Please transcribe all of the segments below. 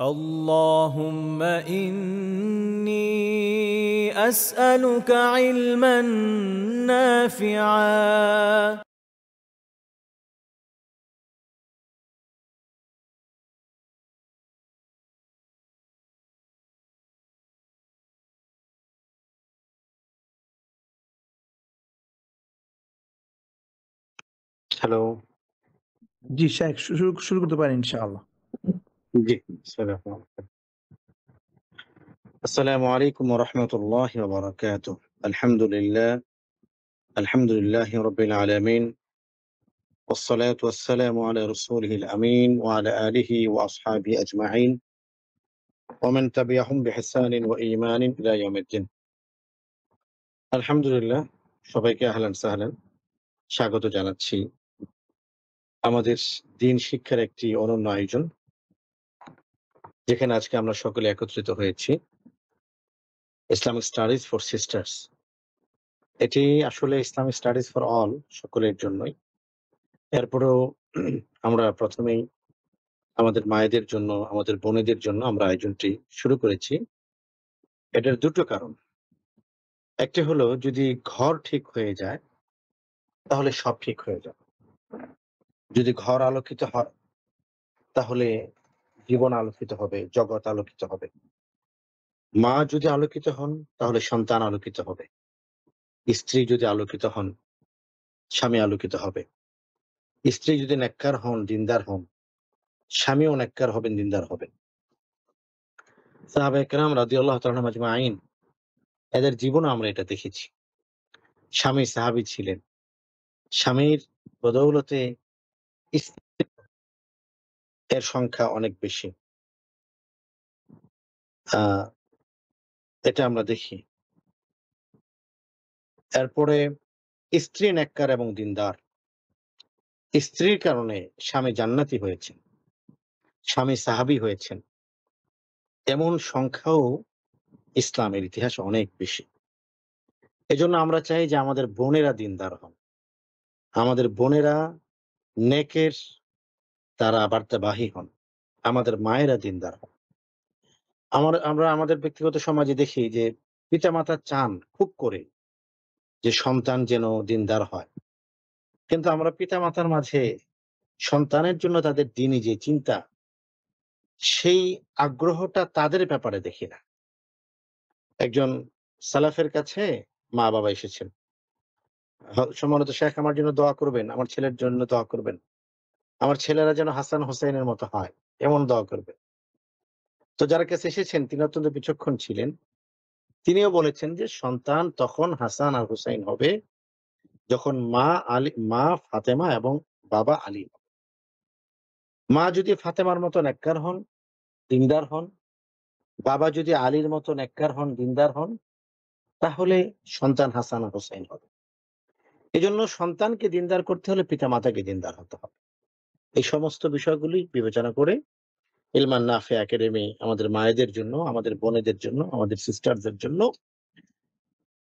اللهم إني أسألك علما نافعا hello. জি শেখ শুরু করতে পারেন ইনশাআল্লাহ। জি, আসসালামু আলাইকুম ওয়া রাহমাতুল্লাহি ওয়া বারাকাতুহু। আলহামদুলিল্লাহি রাব্বিল আলামিন ওয়াস-সালাতু ওয়াস-সালামু আলা রাসূলিহিল আমিন ওয়া আলা আলিহি ওয়া আসহাবিহি আজমাইন ওয়া মান তাবি'আহুম বিইহসানিন ওয়া ঈমানিন ইলা ইয়াউমিদ্দিন। আলহামদুলিল্লাহ, সবাইকে আহলান সাহলান স্বাগত জানাচ্ছি আমাদের দ্বীন শিক্ষার একটি অনন্য আয়োজন, যেখানে আজকে আমরা সকলে একত্রিত হয়েছি। Islamic studies for sisters. এটি আসলে ইসলামিক স্টাডিজ ফর অল, সকলের জন্যই। এরপরেও আমরা প্রথমেই আমাদের মায়েদের জন্য, আমাদের বোনেদের জন্য আমরা আয়োজনটি শুরু করেছি। এটার দুটো কারণ। একটি হলো, যদি ঘর ঠিক হয়ে যায় তাহলে সব ঠিক হয়ে যাবে। যদি ঘর আলোকিত হয় তাহলে জীবন আলোকিত হবে, জগৎ আলোকিত হবে। মা যদি আলোকিত হন তাহলে সন্তান আলোকিত হবে। স্ত্রী যদি আলোকিত হন, স্বামী আলোকিত হবে। স্ত্রী যদি নেককার হন, দিনদার হন, স্বামীও নেককার হবেন, দিনদার হবেন। সাহাবায়ে কেরাম রাদিয়াল্লাহু তাআলা আজমাইন, এদের জীবনে আমরা এটা দেখেছি। স্বামী সাহাবী ছিলেন। স্বামীর বদৌলতে এর সংখ্যা অনেক বেশি। আ এটা আমরা দেখি। এরপরে স্ত্রী নেককার এবং দিনদার। স্ত্রীর কারণে স্বামী জান্নাতি হয়েছেন, স্বামী সাহাবী হয়েছেন। এমন সংখ্যাও ইসলামের ইতিহাসে অনেক বেশি। এজন্য আমরা চাই যে আমাদের বোনেরা দিনদার হন। আমাদের বোনেরা নেকের তারা বার্তাবাহী হন। আমাদের মায়েরা দিনদার হন। আমরা আমাদের ব্যক্তিগত সমাজে দেখি যে পিতামাতা চান খুব করে যে সন্তান যেন দিনদার হয়। কিন্তু আমরা পিতামাতার মাঝে সন্তানের জন্য তাদের দ্বীনি যে চিন্তা, সেই আগ্রহটা তাদের ব্যাপারে দেখি না। একজন সালাফের কাছে মা-বাবা এসেছেন। সম্মানিত শেখ, আমার জন্য দোয়া করবেন, আমার ছেলের জন্য দোয়া করবেন। আমার ছেলেরা যেন হাসান হোসাইনের মতো হয়, এমন দোয়া করবেন। তো যার কাছে এসেছেন তিনি অত্যন্ত বিচক্ষণ ছিলেন। তিনিও বলেছেন যে সন্তান তখন হাসান আর হুসাইন হবে যখন মা ফাতেমা এবং বাবা আলী হবে। মা যদি ফাতেমার মতো নেককার হন, দিনদার হন, বাবা যদি আলীর মতো নেককার হন, দিনদার হন, তাহলে সন্তান হাসান আর হুসাইন হবে। এজন্য সন্তানকে দিনদার করতে হলে পিতামাতাকে দিনদার হতে হবে। এই সমস্ত বিষয়গুলি বিবেচনা করে ইলমান নাফে একাডেমি আমাদের মায়েদের জন্য, আমাদের বোনেদের জন্য, আমাদের সিস্টারদের জন্য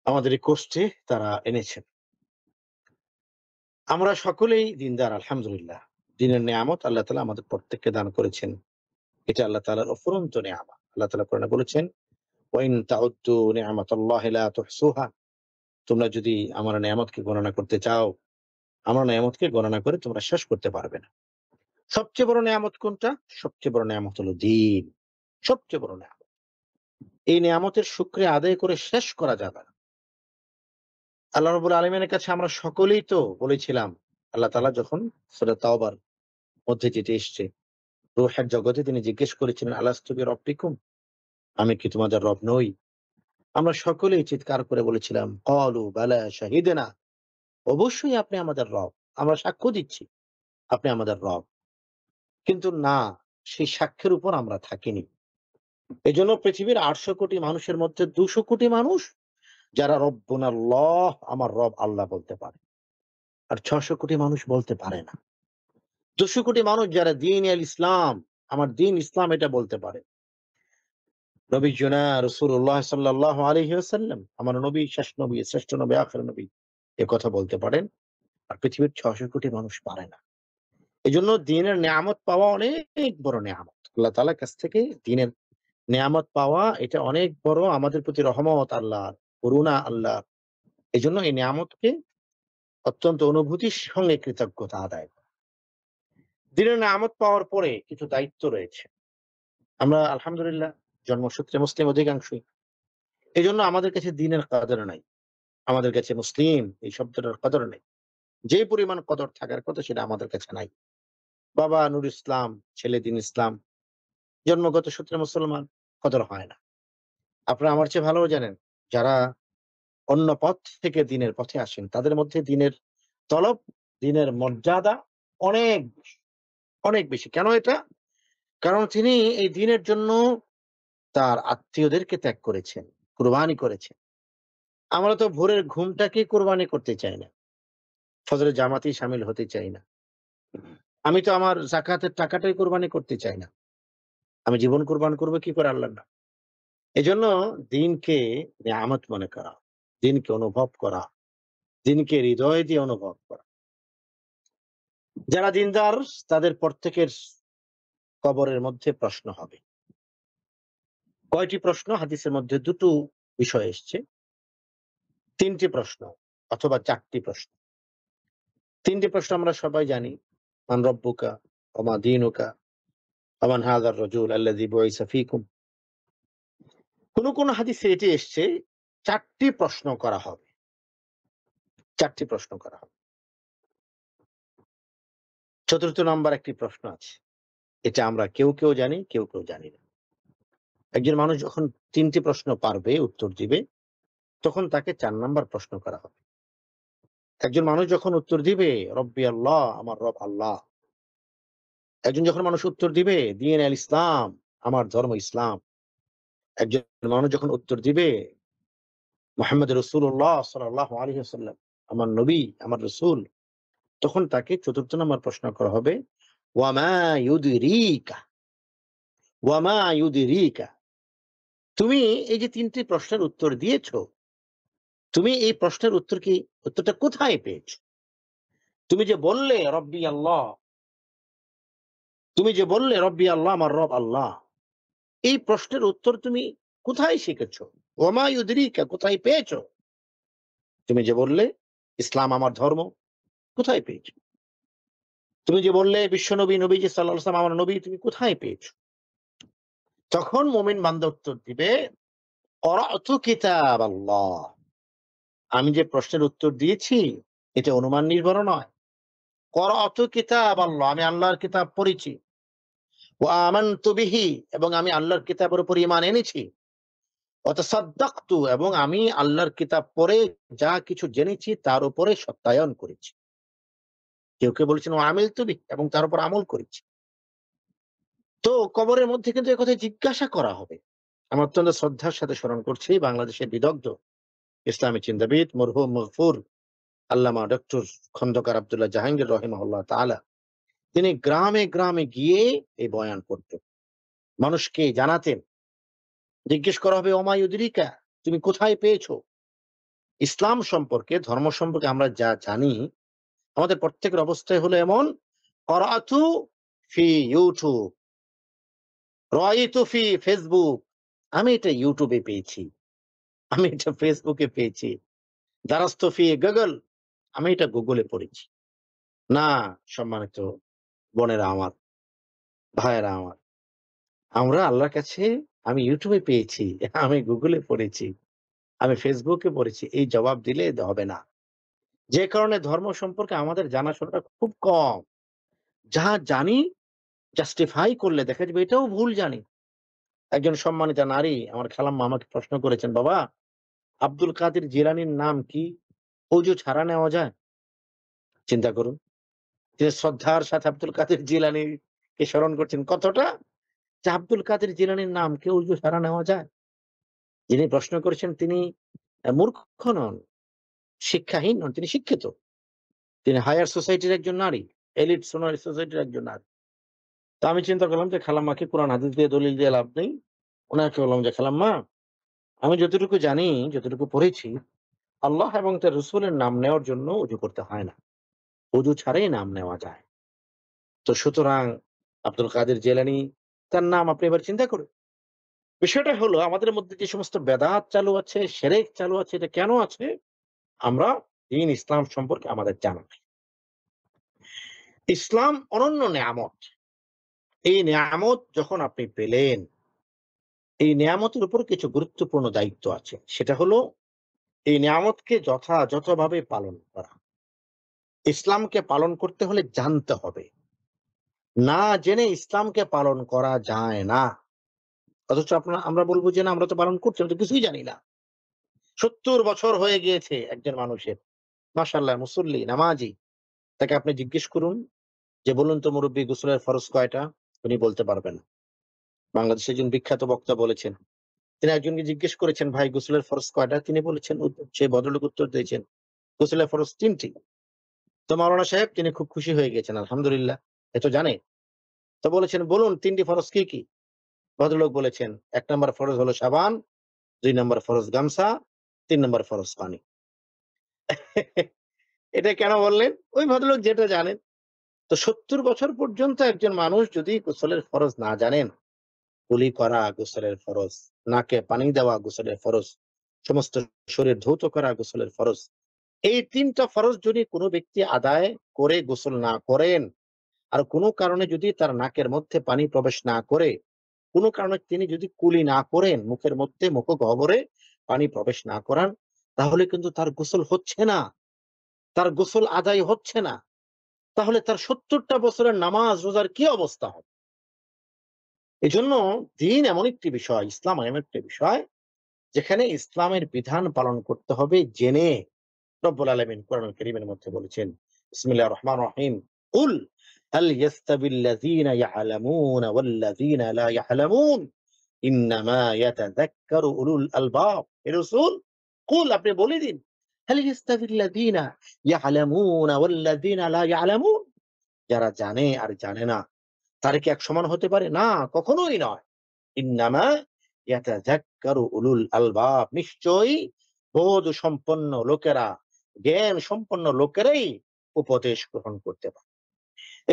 আমাদের এই কোর্সটি তারা এনেছেন। আমরা সকলেই দিনদার, আলহামদুলিল্লাহ। দ্বীনের নেয়ামত আল্লাহ তাআলা আমাদের প্রত্যেককে দান করেছেন। এটা আল্লাহ তাআলার অফুরন্ত নেয়ামত। আল্লাহ তাআলা কোরআনে বলেছেন, ওয়া ইন তাউদ্দু নি'মাতাল্লাহি লা তুহসুহা। তোমরা যদি আমার নেয়ামতকে গণনা করতে চাও, আমার নেয়ামতকে গণনা করে তোমরা শেষ করতে পারবে না। সবচেয়ে বড় নেয়ামত কোনটা? সবচেয়ে বড় নেয়ামত হলো দ্বীন। সবচেয়ে বড় নেয়ামত। এই নেয়ামতের শুকরিয়া আদায় করে শেষ করা যাবে না। আল্লাহ রাব্বুল আলামিনের কাছে আমরা সকলেই তো বলেছিলাম, আল্লাহ তাআলা যখন সূরা তাওবার মধ্যে যেটি এসছে, রূহের জগতে তিনি জিজ্ঞেস করেছিলেন, আলাস্তু বিরাব্বিকুম? আমি কি তোমাদের রব নই? আমরা সকলেই চিৎকার করে বলেছিলাম, ক্বালু বালা শাহিদনা। অবশ্যই আপনি আমাদের রব। আমরা সাক্ষ্য দিচ্ছি আপনি আমাদের রব। কিন্তু না, সেই সাক্ষ্যের উপর আমরা থাকিনি। এজন্য পৃথিবীর ৮০০ কোটি মানুষের মধ্যে ২০০ কোটি মানুষ যারা রব্বুনাল্লাহ, আমার রব আল্লাহ বলতে পারে। আর ৬০০ কোটি মানুষ বলতে পারে না। ২০০ কোটি মানুষ যারা দীন আল ইসলাম, আমার দিন ইসলাম, এটা বলতে পারে। নবীনা রাসূলুল্লাহ সাল্লাল্লাহু আলাইহি ওয়াসাল্লাম, আমার নবী, শেষ নবী, শ্রেষ্ঠ নবী, আখির নবী, এ কথা বলতে পারেন। আর পৃথিবীর ৬০০ কোটি মানুষ পারে না। এজন্য দ্বীনের নেয়ামত পাওয়া অনেক বড় নেয়ামত। আল্লাহ তাআলার কাছ থেকে দিনের নেয়ামত পাওয়া এটা অনেক বড় আমাদের প্রতি রহমত আল্লাহর, করুণা আল্লাহর। এজন্য এই নেয়ামতকে অত্যন্ত অনুভূতির সঙ্গে কৃতজ্ঞতা আদায় করা। দিনের নেয়ামত পাওয়ার পরে কিছু দায়িত্ব রয়েছে। আমরা আলহামদুলিল্লাহ জন্মসূত্রে মুসলিম অধিকাংশই। এজন্য আমাদের কাছে দ্বীনের কদর নাই। আমাদের কাছে মুসলিম এই শব্দটার কদর নেই। যে পরিমাণ কদর থাকার কথা সেটা আমাদের কাছে নাই। বাবা নূর ইসলাম, ছেলে দ্বীন ইসলাম, জন্মগত সূত্রে মুসলমান, কদর হয় না। আপনারা আমার চেয়ে ভালো জানেন, যারা অন্য পথ থেকে দ্বীনের পথে আসেন তাদের মধ্যে দ্বীনের তলব, দ্বীনের মর্যাদা অনেক বেশি, অনেক বেশি। কেন এটা? কারণ তিনি এই দ্বীনের জন্য তার আত্মীয়দেরকে ত্যাগ করেছেন, কুরবানি করেছেন। আমরা তো ভোরের ঘুমটাকে কোরবানি করতে চাই না। ফজরের জামাতেই শামিল হতে চাই না। আমি তো আমার যাকাতের টাকাটাই কোরবানি করতে চাই না। আমি জীবন কোরবান করব কি করে আল্লাহর নামে? এজন্য দ্বীনকে নেয়ামত মনে করা, দ্বীনকে অনুভব করা, দ্বীনকে হৃদয় দিয়ে অনুভব করা। যারা দ্বীনদার তাদের প্রত্যেকের কবরের মধ্যে প্রশ্ন হবে। কয়টি প্রশ্ন? হাদিসের মধ্যে দুটো বিষয় এসছে। ৩ টি প্রশ্ন অথবা ৪ টি প্রশ্ন। ৩ টি প্রশ্ন আমরা সবাই জানি। মান রব্বুকা ওয়া মা দীনুকা ওয়া মান হাযার রাজুল আল্লাযী বুইসা ফীকুম। কোন হাদিসে এটি এসছে ৪ টি প্রশ্ন করা হবে। ৪ টি প্রশ্ন করা হবে। ৪র্থ নাম্বার একটি প্রশ্ন আছে। এটা আমরা কেউ জানি, কেউ জানি না। একজন মানুষ যখন ৩ টি প্রশ্ন পারবে, উত্তর দিবে, তখন তাকে ৪ নাম্বার প্রশ্ন করা হবে। একজন মানুষ যখন উত্তর দিবে রব্বি আল্লাহ, আমার রব আল্লাহ। একজন যখন মানুষ উত্তর দিবে দ্বীন আল ইসলাম, আমার ধর্ম ইসলাম। একজন মানুষ যখন উত্তর দিবে মুহাম্মদ রাসূলুল্লাহ সাল্লাল্লাহু আলাইহি ওয়াসাল্লাম, আমার নবী, আমার রাসূল, তখন তাকে ৪র্থ নাম্বার প্রশ্ন করা হবে ওয়া মা ইউদরিকা, ওয়া মা ইউদরিকা। তুমি এই যে ৩ টি প্রশ্নের উত্তর দিয়েছো, তুমি এই প্রশ্নের উত্তরটা কোথায় পেয়েছো? তুমি যে বললে রব্বি আল্লাহ, তুমি যে বললে রব্বি আল্লাহ, আমার রব আল্লাহ, এই প্রশ্নের উত্তর তুমি কোথায় শিখেছো? ওয়া মা ইউদরিকা, কোথায় পেয়েছো? তুমি যে বললে ইসলাম আমার ধর্ম, কোথায় পেয়েছো? তুমি যে বললে বিশ্বনবী নবীজি সাল্লাল্লাহু আলাইহি ওয়াসাল্লাম আমার নবী, তুমি কোথায় পেয়েছো? তখন মুমিন বান্দা উত্তর দিবে ক্বরা'তু কিতাবাল্লাহ। আমি যে প্রশ্নের উত্তর দিয়েছি এটা অনুমান নির্ভর নয়। ক্বরা'তু কিতাবাল্লাহ, আমি আল্লাহর কিতাব পড়েছি। ওয়া আমানতু বিহি, এবং আমি আল্লাহর কিতাবের উপর ঈমান এনেছি। ওয়া তাসাদদাকতু, এবং আমি আল্লাহর কিতাব পড়ে যা কিছু জেনেছি তার উপরে সত্যায়ন করেছি। কেউ বলেছেন ওয়া আমিলতু বিহি, এবং তার উপর আমল করেছি। তো কবরের মধ্যে কিন্তু একথা জিজ্ঞাসা করা হবে। আমি অত্যন্ত শ্রদ্ধার সাথে স্মরণ করছি বাংলাদেশের বিদগ্ধ ইসলামী চিন্তাবিদ মরহুম মগফুর আল্লামা ডক্টর খন্দকার আব্দুল্লাহ জাহাঙ্গীর রাহিমাহুল্লাহ তাআলা। তিনি গ্রামে গিয়ে এই বয়ান করতেন, মানুষকে জানাতেন। জিজ্ঞেস করা হবে ওমা ইউদরিকা, তুমি কোথায় পেয়েছো? ইসলাম সম্পর্কে, ধর্ম সম্পর্কে আমরা যা জানি, আমাদের প্রত্যেকের অবস্থায় হলো এমন, ক্বরা'তু ফি ইউটিউব, রাআইতু ফি ফেসবুক। আমি এটা ইউটিউবে পেয়েছি, আমি এটা ফেসবুকে পেয়েছি। দারাস্তু ফি গুগল, আমি এটা গুগলে পড়েছি। না সম্মানিত বোনেরা আমার, ভাইয়েরা আমার, আমরা আল্লাহর কাছে আমি ইউটিউবে পেয়েছি, আমি গুগলে পড়েছি, আমি ফেসবুকে পড়েছি, এই জবাব দিলে হবে না। যে কারণে ধর্ম সম্পর্কে আমাদের জানাশোনাটা খুব কম। যা জানি জাস্টিফাই করলে দেখা যাবে এটাও ভুল জানি। একজন সম্মানিতা নারী আমার খালাম্মা আমাকে প্রশ্ন করেছেন, বাবা আব্দুল কাদের জিলানীর নাম কি? অজু ছাড়া নেওয়া যায়? চিন্তা করুন, তিনি শ্রদ্ধার সাথে আব্দুল কাদের জিলানীকে স্মরণ করছেন কতটা, যে আব্দুল কাদের জিলানীর নাম কি অজু ছাড়া নেওয়া যায়? যিনি প্রশ্ন করেছেন তিনি মূর্খ নন, শিক্ষাহীন নন, তিনি শিক্ষিত। তিনি হায়ার সোসাইটির একজন নারী, এলিট সোসাইটির একজন নারী। তো আমি চিন্তা করলাম যে খালাম্মাকে কোরআন হাদিস দিয়ে দলিল দিয়ে লাভ নেই। ওনাকে বললাম যে খালাম্মা, আমি যতটুকু জানি, যতটুকু পড়েছি, আল্লাহ এবং তার রাসূলের নাম নেওয়ার জন্য ওযু করতে হয় না। ওযু ছাড়াই নাম নেওয়া যায়। তো সুতরাং আব্দুল কাদের জিলানী তার নাম আপনি এবার চিন্তা করুন। বিষয়টা হলো আমাদের মধ্যে যে সমস্ত বেদাত চালু আছে, শিরক চালু আছে, এটা কেন আছে? আমরা দ্বীন ইসলাম সম্পর্কে আমাদের জানা নাই। ইসলাম অনন্য নেয়ামত। এই নেয়ামত যখন আপনি পেলেন, এই নেয়ামতের উপর কিছু গুরুত্বপূর্ণ দায়িত্ব আছে। সেটা হলো এই নেয়ামতকে যথাযথভাবে পালন করা। ইসলামকে পালন করতে হলে জানতে হবে। না জেনে ইসলামকে পালন করা যায় না। অথচ আমরা বলব যে না আমরা তো পালন করছি, আমরা তো কিছুই জানি না। ৭০ বছর হয়ে গিয়েছে একজন মানুষের। মাশাআল্লাহ মুসল্লি, নামাজি। তাকে আপনি জিজ্ঞেস করুন যে বলুন তো মুরুব্বি গোসলের ফরজ কয়টা? উনি বলতে পারবেন না। বাংলাদেশের একজন বিখ্যাত বক্তা বলেছেন। তিনি একজনকে জিজ্ঞেস করেছেন, "ভাই গোসলের ফরজ কয়টা?" তিনি বলেছেন সেই ভদ্রলোক উত্তর দিয়েছেন, "গোসলের ফরজ ৩ টি।" তো মাওলানা সাহেব তিনি খুব খুশি হয়ে গেছেন। আলহামদুলিল্লাহ, এ তো জানে। তো বলেছেন, "বলুন ৩ টি ফরজ কি, কি?" ভদ্রলোক বলেছেন, "১ নাম্বার ফরজ হলো সাবান, ২ নাম্বার ফরজ গামছা, ৩ নাম্বার ফরজ পানি।" এটা কেন বললেন? ওই ভদ্রলোক যেটা জানেন। তো ৭০ বছর পর্যন্ত একজন মানুষ যদি গোসলের ফরজ না জানেন, কুলি করা গোসলের ফরজ, নাকে পানি দেওয়া গোসলের ফরজ, সমস্ত শরীর ধৌত করা গোসলের ফরজ। এই ৩ টা ফরজ যদি কোনো ব্যক্তি আদায় করে গোসল না করেন, আর কোনো কারণে যদি তার নাকের মধ্যে পানি প্রবেশ না করে, কোনো কারণে তিনি যদি কুলি না করেন, মুখের মধ্যে মুখগহ্বরে পানি প্রবেশ না করান, তাহলে কিন্তু তার গোসল হচ্ছে না। তার গোসল আদায় হচ্ছে না। তাহলে তার ৭০ টা বছরের নামাজ রোজার কি অবস্থা হবে? এজন্য দ্বীন এমন একটি বিষয়, ইসলাম এমন একটি বিষয় যেখানে ইসলামের বিধান পালন করতে হবে জেনে। রব্বুল আলামিন কোরআনুল কারীমের মধ্যে বলেছেন, বিসমিল্লাহির রহমানির রহিম, কুল হাল ইয়াস্তাবিল্লাযীনা ইয়া'লামুনা ওয়াল্লাযীনা লা ইয়া'লামুন ইন্নামা ইয়াতাযাক্কারু উলুল আলবাব। হে রাসূল, কুল আপনি বলে দিন, হাল ইয়াস্তাবিল্লাযীনা ইয়া'লামুনা ওয়াল্লাযীনা লা ইয়া'লামুন, যারা জানে আর জানে না তারা কি এক সমান হতে পারে? না, কখনোই নয়। ইন্নামা ইয়াতাযাক্কারু উলুল আলবাব, নিশ্চয়ই বোধ সম্পন্ন লোকেরা, জ্ঞান সম্পন্ন লোকেরাই উপদেশ গ্রহণ করতে পারে।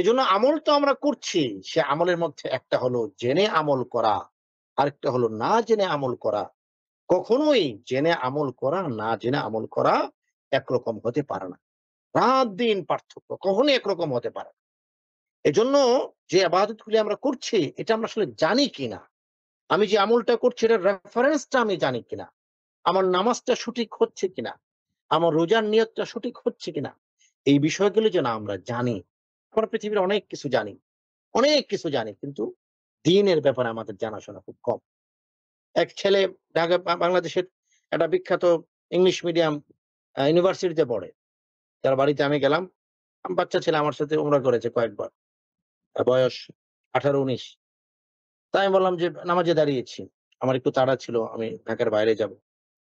এজন্য আমল তো আমরা করছি, সে আমলের মধ্যে একটা হলো জেনে আমল করা, আরেকটা হলো না জেনে আমল করা। কখনোই জেনে আমল করা, না জেনে আমল করা একরকম হতে পারে না। রাত দিন পার্থক্য, কখনোই একরকম হতে পারে না। এজন্য যে ইবাদতগুলি আমরা করছি, এটা আমরা আসলে জানি কিনা? আমি যে আমলটা করছি এটার রেফারেন্সটা আমি জানি কিনা? আমার নামাজটা সঠিক হচ্ছে কিনা? আমার রোজার নিয়তটা সঠিক হচ্ছে কিনা? এই বিষয়গুলো যেন আমরা জানি। আমরা পৃথিবীর অনেক কিছু জানি। অনেক কিছু জানি কিন্তু দ্বীনের ব্যাপারে আমাদের জানাশোনা খুব কম। এক ছেলে ঢাকা বাংলাদেশের একটা বিখ্যাত ইংলিশ মিডিয়াম ইউনিভার্সিটিতে পড়ে। তার বাড়িতে আমি গেলাম। বাচ্চা ছেলে আমার সাথে উমরা করেছে কয়েকবার। বয়স ১৮-১৯। তাই আমি বললাম যে নামাজে দাঁড়িয়েছি। আমার একটু তাড়া ছিল। আমি ঢাকার বাইরে যাব।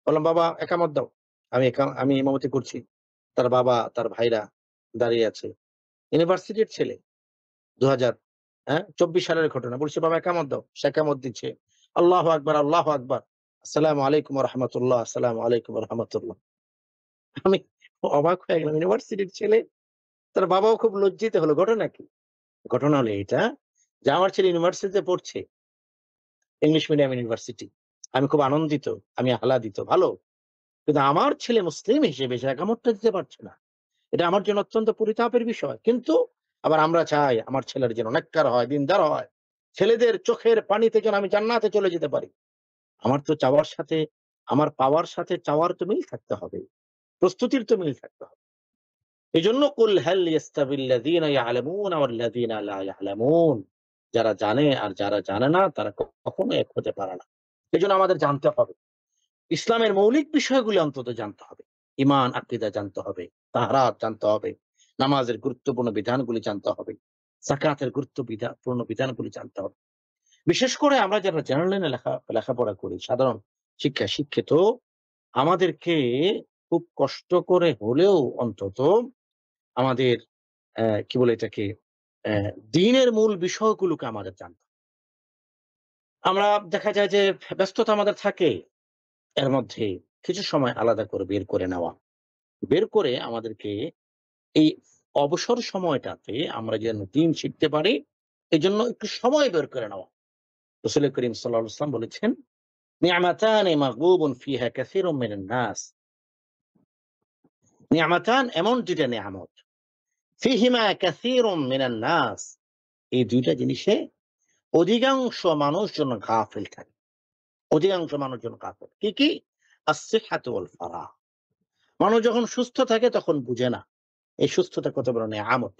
বললাম, "বাবা একামত দাও।" আমি ইমামতি করছি। তার বাবা, তার ভাইরা দাঁড়িয়ে আছে। ইউনিভার্সিটির ছেলে ২০০০ ২৪ সালের ঘটনা। বলছে, "বাবা একামত দাও।" সে একামত দিচ্ছে। আল্লাহু আকবার, আল্লাহু আকবার। আসসালামু আলাইকুম ওয়া রাহমাতুল্লাহ, আসসালামু আলাইকুম ওয়া রাহমাতুল্লাহ। আমি অবাক হয়ে গেলাম। ইউনিভার্সিটির ছেলে, তার বাবাও খুব লজ্জিত হলো। ঘটনা কি? ঘটনা হলো এইটা যে আমার ছেলে ইউনিভার্সিটিতে পড়ছে। English medium university. আমি খুব আনন্দিত, আমি আহ্লাদিত, ভালো। কিন্তু আমার ছেলে মুসলিম হিসেবে সে একামতটা দিতে পারছে না। এটা আমার জন্য অত্যন্ত পরিতাপের বিষয়। কিন্তু আবার আমরা চাই আমার ছেলের যেন নেককার হয়, দিনদার হয়। ছেলেদের চোখের পানিতে যেন আমি জান্নাতে চলে যেতে পারি। আমার তো চাওয়ার সাথে, আমার পাওয়ার সাথে চাওয়ার তো মিল থাকতে হবে। প্রস্তুতির তো মিল থাকতে হবে। এজন্য কুল হাল ইয়াস্তাবিল্লাযীনা ইয়া'লামুনা ওয়াল্লাযীনা লা ইয়া'লামুন, যারা জানে আর যারা জানে না তারা কখনো এক হতে পারে না। এজন্য আমাদের জানতে হবে। ইসলামের মৌলিক বিষয়গুলো অন্তত জানতে হবে। ঈমান, আকীদা জানতে হবে, তাহরাত জানতে হবে, নামাজের গুরুত্বপূর্ণ বিধানগুলি জানতে হবে, যাকাতের গুরুত্বপূর্ণ বিধানগুলি জানতে হবে। বিশেষ করে আমরা যারা জেনারেল লাইনে লেখাপড়া করি, সাধারণ শিক্ষিত, আমাদেরকে খুব কষ্ট করে হলেও অন্তত আমাদের কি বলে এটাকে দ্বীনের মূল বিষয়গুলোকে আমাদের জানতে হবে। আমরা দেখা যায় যে ব্যস্ততা আমাদের থাকে। এর মধ্যে কিছু সময় আলাদা করে বের করে নেওয়া। বের করে আমাদেরকে এই অবসর সময়টাতে আমরা যেন দ্বীন শিখতে পারি, এজন্য একটু সময় বের করে নেওয়া। রাসূল করিম সাল্লাল্লাহু আলাইহি ওয়াসাল্লাম বলেছেন, নি'মাতানি মাগবুবুন ফিহা কাসীরুম মিনান নাস। নি'মাতান এমন দুইটা নিয়ামত, ফিহিমা কাসীরুম মিনান নাস, এই দুইটা জিনিসে অধিকাংশ মানুষজন গাফিল থাকে। অধিকাংশ মানুষজন গাফিল। কি কি? আস-সিহহাতু ওয়াল ফারাহ। মানুষ যখন সুস্থ থাকে তখন বুঝে না এই সুস্থতা কত বড় নিয়ামত।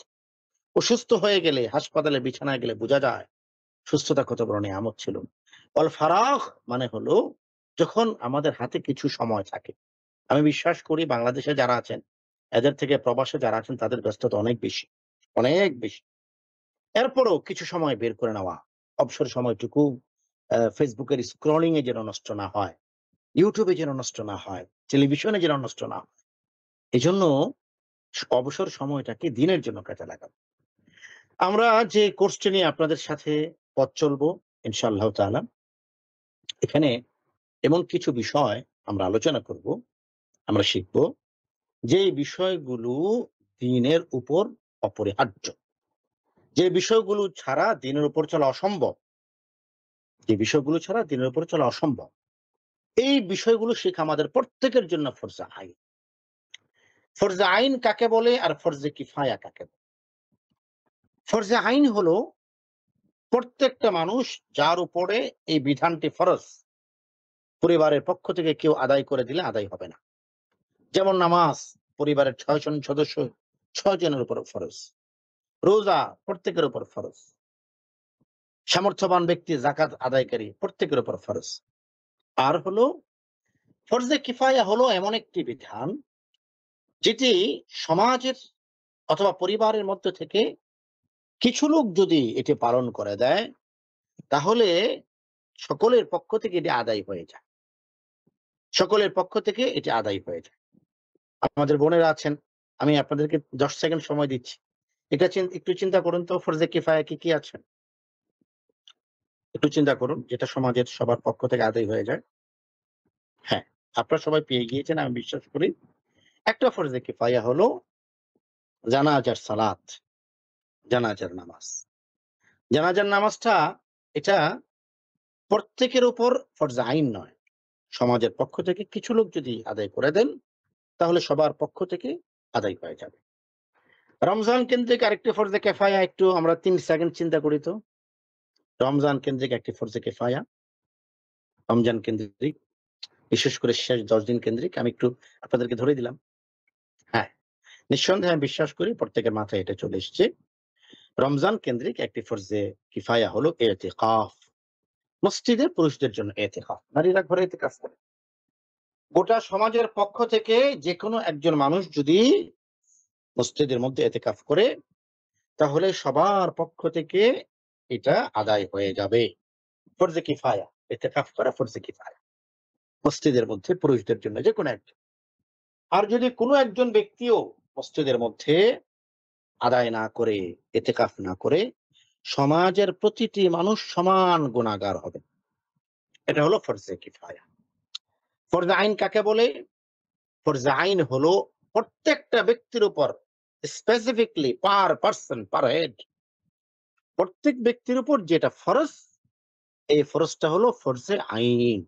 অসুস্থ হয়ে গেলে হাসপাতালে বিছানায় গেলে বোঝা যায় সুস্থতা কত বড় নিয়ামত ছিল। ওয়াল ফারাহ মানে হলো যখন আমাদের হাতে কিছু সময় থাকে। আমি বিশ্বাস করি বাংলাদেশে যারা আছেন, এদের থেকে প্রবাসে যারা আছেন তাদের ব্যস্ততা অনেক বেশি, অনেক বেশি। এরপরও কিছু সময় বের করে নেওয়া, অবসর সময়টুকু ফেসবুকের স্ক্রলিং এ যেন নষ্ট না হয়, ইউটিউবে যেন নষ্ট না হয়, টেলিভিশনে যেন নষ্ট না হয়। এজন্য অবসর সময়টাকে দিনের জন্য কাজে লাগাবো। আমরা যে কোর্সটি নিয়ে আপনাদের সাথে পথ চলবো ইনশাআল্লাহ তাআলা, এখানে এমন কিছু বিষয় আমরা আলোচনা করব, আমরা শিখব যে বিষয়গুলো দ্বীনের উপর অপরিহার্য। যে বিষয়গুলো ছাড়া দ্বীনের উপর চলা অসম্ভব, যে বিষয়গুলো ছাড়া দ্বীনের উপর চলা অসম্ভব। এই বিষয়গুলো শেখা আমাদের প্রত্যেকের জন্য ফরজে আইন। ফরজে আইন কাকে বলে আর ফরজে কিফায়া কাকে বলে? ফরজে আইন হলো প্রত্যেকটা মানুষ যার উপরে এই বিধানটি ফরজ, পরিবারের পক্ষ থেকে কেউ আদায় করে দিলে আদায় হবে না। যেমন নামাজ পরিবারের ৬ জন সদস্য ৬ জনের উপর ফরজ। রোজা প্রত্যেকের উপর ফরজ। সামর্থ্যবান ব্যক্তি যাকাত আদায়কারী প্রত্যেকের উপর ফরজ। আর হলো ফরজে কিফায়া হলো এমন একটি বিধান যেটি সমাজের অথবা পরিবারের মধ্য থেকে কিছু লোক যদি এটি পালন করে দেয় তাহলে সকলের পক্ষ থেকে এটি আদায় হয়ে যায়। সকলের পক্ষ থেকে এটি আদায় হয়ে যায়। আমাদের বোনেরা আছেন, আমি আপনাদেরকে ১০ সেকেন্ড সময় দিচ্ছি। এটা একটু চিন্তা করুন তো ফরজে কিফায়া কি, কি আছে? একটু চিন্তা করুন যেটা সমাজের সবার পক্ষ থেকে আদায় হয়ে যায়। হ্যাঁ, আপনারা সবাই পেয়ে গিয়েছেন আমি বিশ্বাস করি। একটা ফরজে কিফায়া হলো জানাজার সালাত, জানাজার নামাজ। জানাজার নামাজটা এটা প্রত্যেকের উপর ফরজে আইন নয়। সমাজের পক্ষ থেকে কিছু লোক যদি আদায় করে দেন তাহলে সবার পক্ষ থেকে আদায় হয়ে যাবে। রমজান কেন্দ্রিক আরেকটি ফরজে কিফায়া একটু আমরা ৩ সেকেন্ড চিন্তা করি তো। রমজান কেন্দ্রিক একটি ফরজে কিফায়া, রমজান কেন্দ্রিক বিশেষ করে শেষ ১০ দিন কেন্দ্রিক আমি একটু আপনাদেরকে ধরে দিলাম। হ্যাঁ, নিঃসন্দেহে আমি বিশ্বাস করি প্রত্যেকের মাথায় এটা চলে এসছে। রমজান কেন্দ্রিক একটি ফরজে কিফায়া হলো ইতিকাফ। মসজিদে পুরুষদের জন্য ইতিকাফ, নারীরা ঘরে ইতিকাফ করে। গোটা সমাজের পক্ষ থেকে যেকোনো একজন মানুষ যদি মসজিদের মধ্যে ইতিকাফ করে তাহলে সবার পক্ষ থেকে এটা আদায় হয়ে যাবে। ফরজে কিফায়া, ইতিকাফ করা ফরজে কিফায়া। মসজিদের মধ্যে পুরুষদের জন্য যেকোনো একজন। আর যদি কোনো একজন ব্যক্তিও মসজিদের মধ্যে আদায় না করে, ইতিকাফ না করে, সমাজের প্রতিটি মানুষ সমান গুনাহগার হবে। এটা হলো ফরজে কিফায়া। ফরজে আইন কাকে বলে? ফরজে আইন হলো প্রত্যেকটা ব্যক্তির উপর specifically per person per head প্রত্যেক ব্যক্তির উপর যেটা ফরজ, এই ফরজটা হলো ফরজে আইন।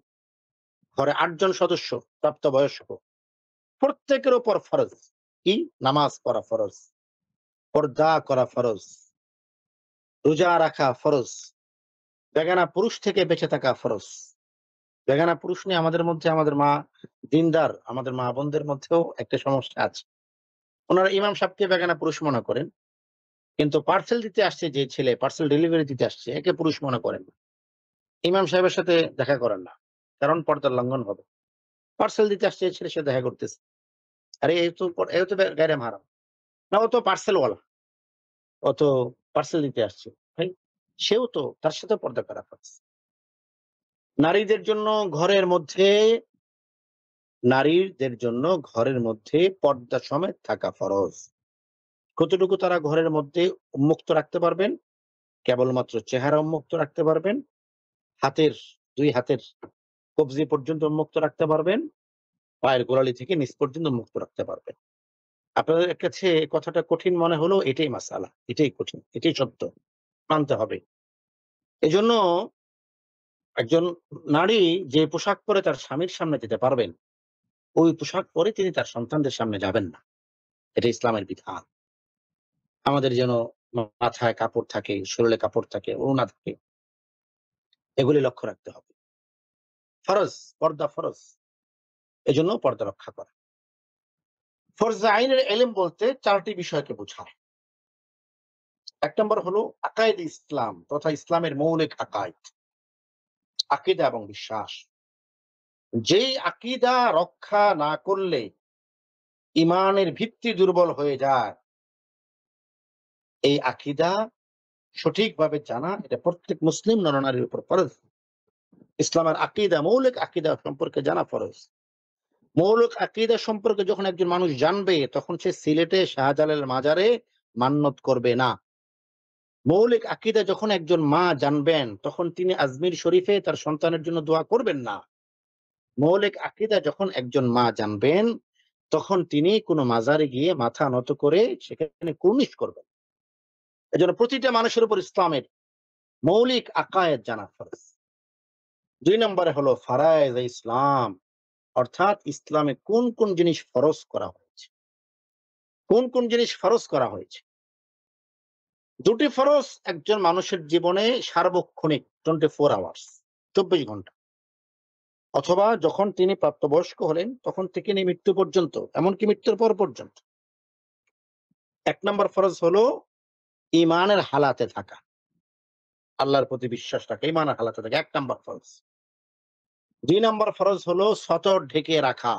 ঘরে ৮ জন সদস্য প্রাপ্তবয়স্ক, প্রত্যেকের উপর ফরজ। কি? নামাজ পড়া ফরজ, পর্দা করা ফরজ, রোজা রাখা ফরজ, বেগানা পুরুষ থেকে বেঁচে থাকা ফরজ। বেগানা পুরুষ নিয়ে আমাদের মধ্যে আমাদের মা দিনদার আমাদের মা বোনদের মধ্যেও একটা সমস্যা আছে। ওনারা ইমাম সাহেবকে বেগানা পুরুষ মনে করেন, কিন্তু পার্সেল দিতে আসছে যে ছেলে পার্সেল ডেলিভারি দিতে আসছে একে পুরুষ মনে করেন না। ইমাম সাহেবের সাথে দেখা করেন না, কারণ পর্দার লঙ্ঘন হবে। পার্সেল দিতে আসছে এই ছেলের সাথে দেখা করতেছে, আরে এ তো গায়রে মাহরাম না, ও তো পার্সেলওয়ালা, ও তো পার্সেল দিতে আসছে। ভাই সেও তো তার সাথে পর্দা করা ফরজ। নারীদের জন্য ঘরের মধ্যে নারীদের জন্য ঘরের মধ্যে পর্দা সমেত থাকা ফরজ। কতটুকু তারা ঘরের মধ্যে উন্মুক্ত রাখতে পারবেন? কেবলমাত্র চেহারা উন্মুক্ত রাখতে পারবেন, হাতের ২ হাতের কবজি পর্যন্ত উন্মুক্ত রাখতে পারবেন, পায়ের গোড়ালি থেকে নিচ পর্যন্ত উন্মুক্ত রাখতে পারবেন। আপনাদের কাছে কথাটা কঠিন মনে হলেও এটাই মাসালা, এটাই কঠিন, এটাই সত্য, মানতে হবে। এজন্য একজন নারী যে পোশাক পরে তার স্বামীর সামনে যেতে পারবেন, ওই পোশাক পরে তিনি তার সন্তানদের সামনে যাবেন না। এটা ইসলামের বিধান। আমাদের যেন মাথায় কাপড় থাকে, শরীরে কাপড় থাকে, ওড়না থাকে, এগুলি লক্ষ্য রাখতে হবে। ফরজ, পর্দা ফরজ। এজন্য পর্দা রক্ষা করা। ফরজে আইনের এলেম বলতে 4টি বিষয়কে বোঝায়। 1 নম্বর হলো আকায়েদ ইসলাম তথা ইসলামের মৌলিক আকায়েদ, আকীদা এবং বিশ্বাস। যেই আকীদা রক্ষা না করলে ঈমানের ভিত্তি দুর্বল হয়ে যায়, এই আকীদা সঠিকভাবে জানা এটা প্রত্যেক মুসলিম নরনারীর উপর ফরজ। ইসলামের আকীদা, মৌলিক আকীদা সম্পর্কে জানা ফরজ। মৌলিক আকীদা সম্পর্কে যখন একজন মানুষ জানবে, তখন সে সিলেটে শাহজালালের মাজারে মান্নত করবে না। মৌলিক আকীদা যখন একজন মা জানবেন, তখন তিনি আজমির শরীফে তার সন্তানের জন্য দোয়া করবেন না। মৌলিক আকীদা যখন একজন মা জানবেন, তখন তিনি কোনো মাজারে গিয়ে মাথা নত করে সেখানে কুর্নিশ করবেন। এজন্য প্রতিটা মানুষের উপর ইসলামের মৌলিক আকায়েদ জানা ফরজ। 2 নম্বরে হলো ফারায়েজ ইসলাম, অর্থাৎ ইসলামে কোন কোন জিনিস ফরজ করা হয়েছে। কোন কোন জিনিস ফরজ করা হয়েছে? 2টি ফরজ একজন মানুষের জীবনে সার্বক্ষণিক 24 আওয়ার্স, 24 ঘন্টা। অথবা যখন তিনি প্রাপ্তবয়স্ক হলেন তখন থেকে নিয়ে মৃত্যু পর্যন্ত, এমনকি মৃত্যুর পর পর্যন্ত। 1 নম্বর ফরজ হলো ঈমানের হালাতে থাকা, আল্লাহর প্রতি বিশ্বাস রাখা, ঈমানের হালাতে থাকা 1 নম্বর ফরজ। 2 নম্বর ফরজ হলো সতর ঢেকে রাখা,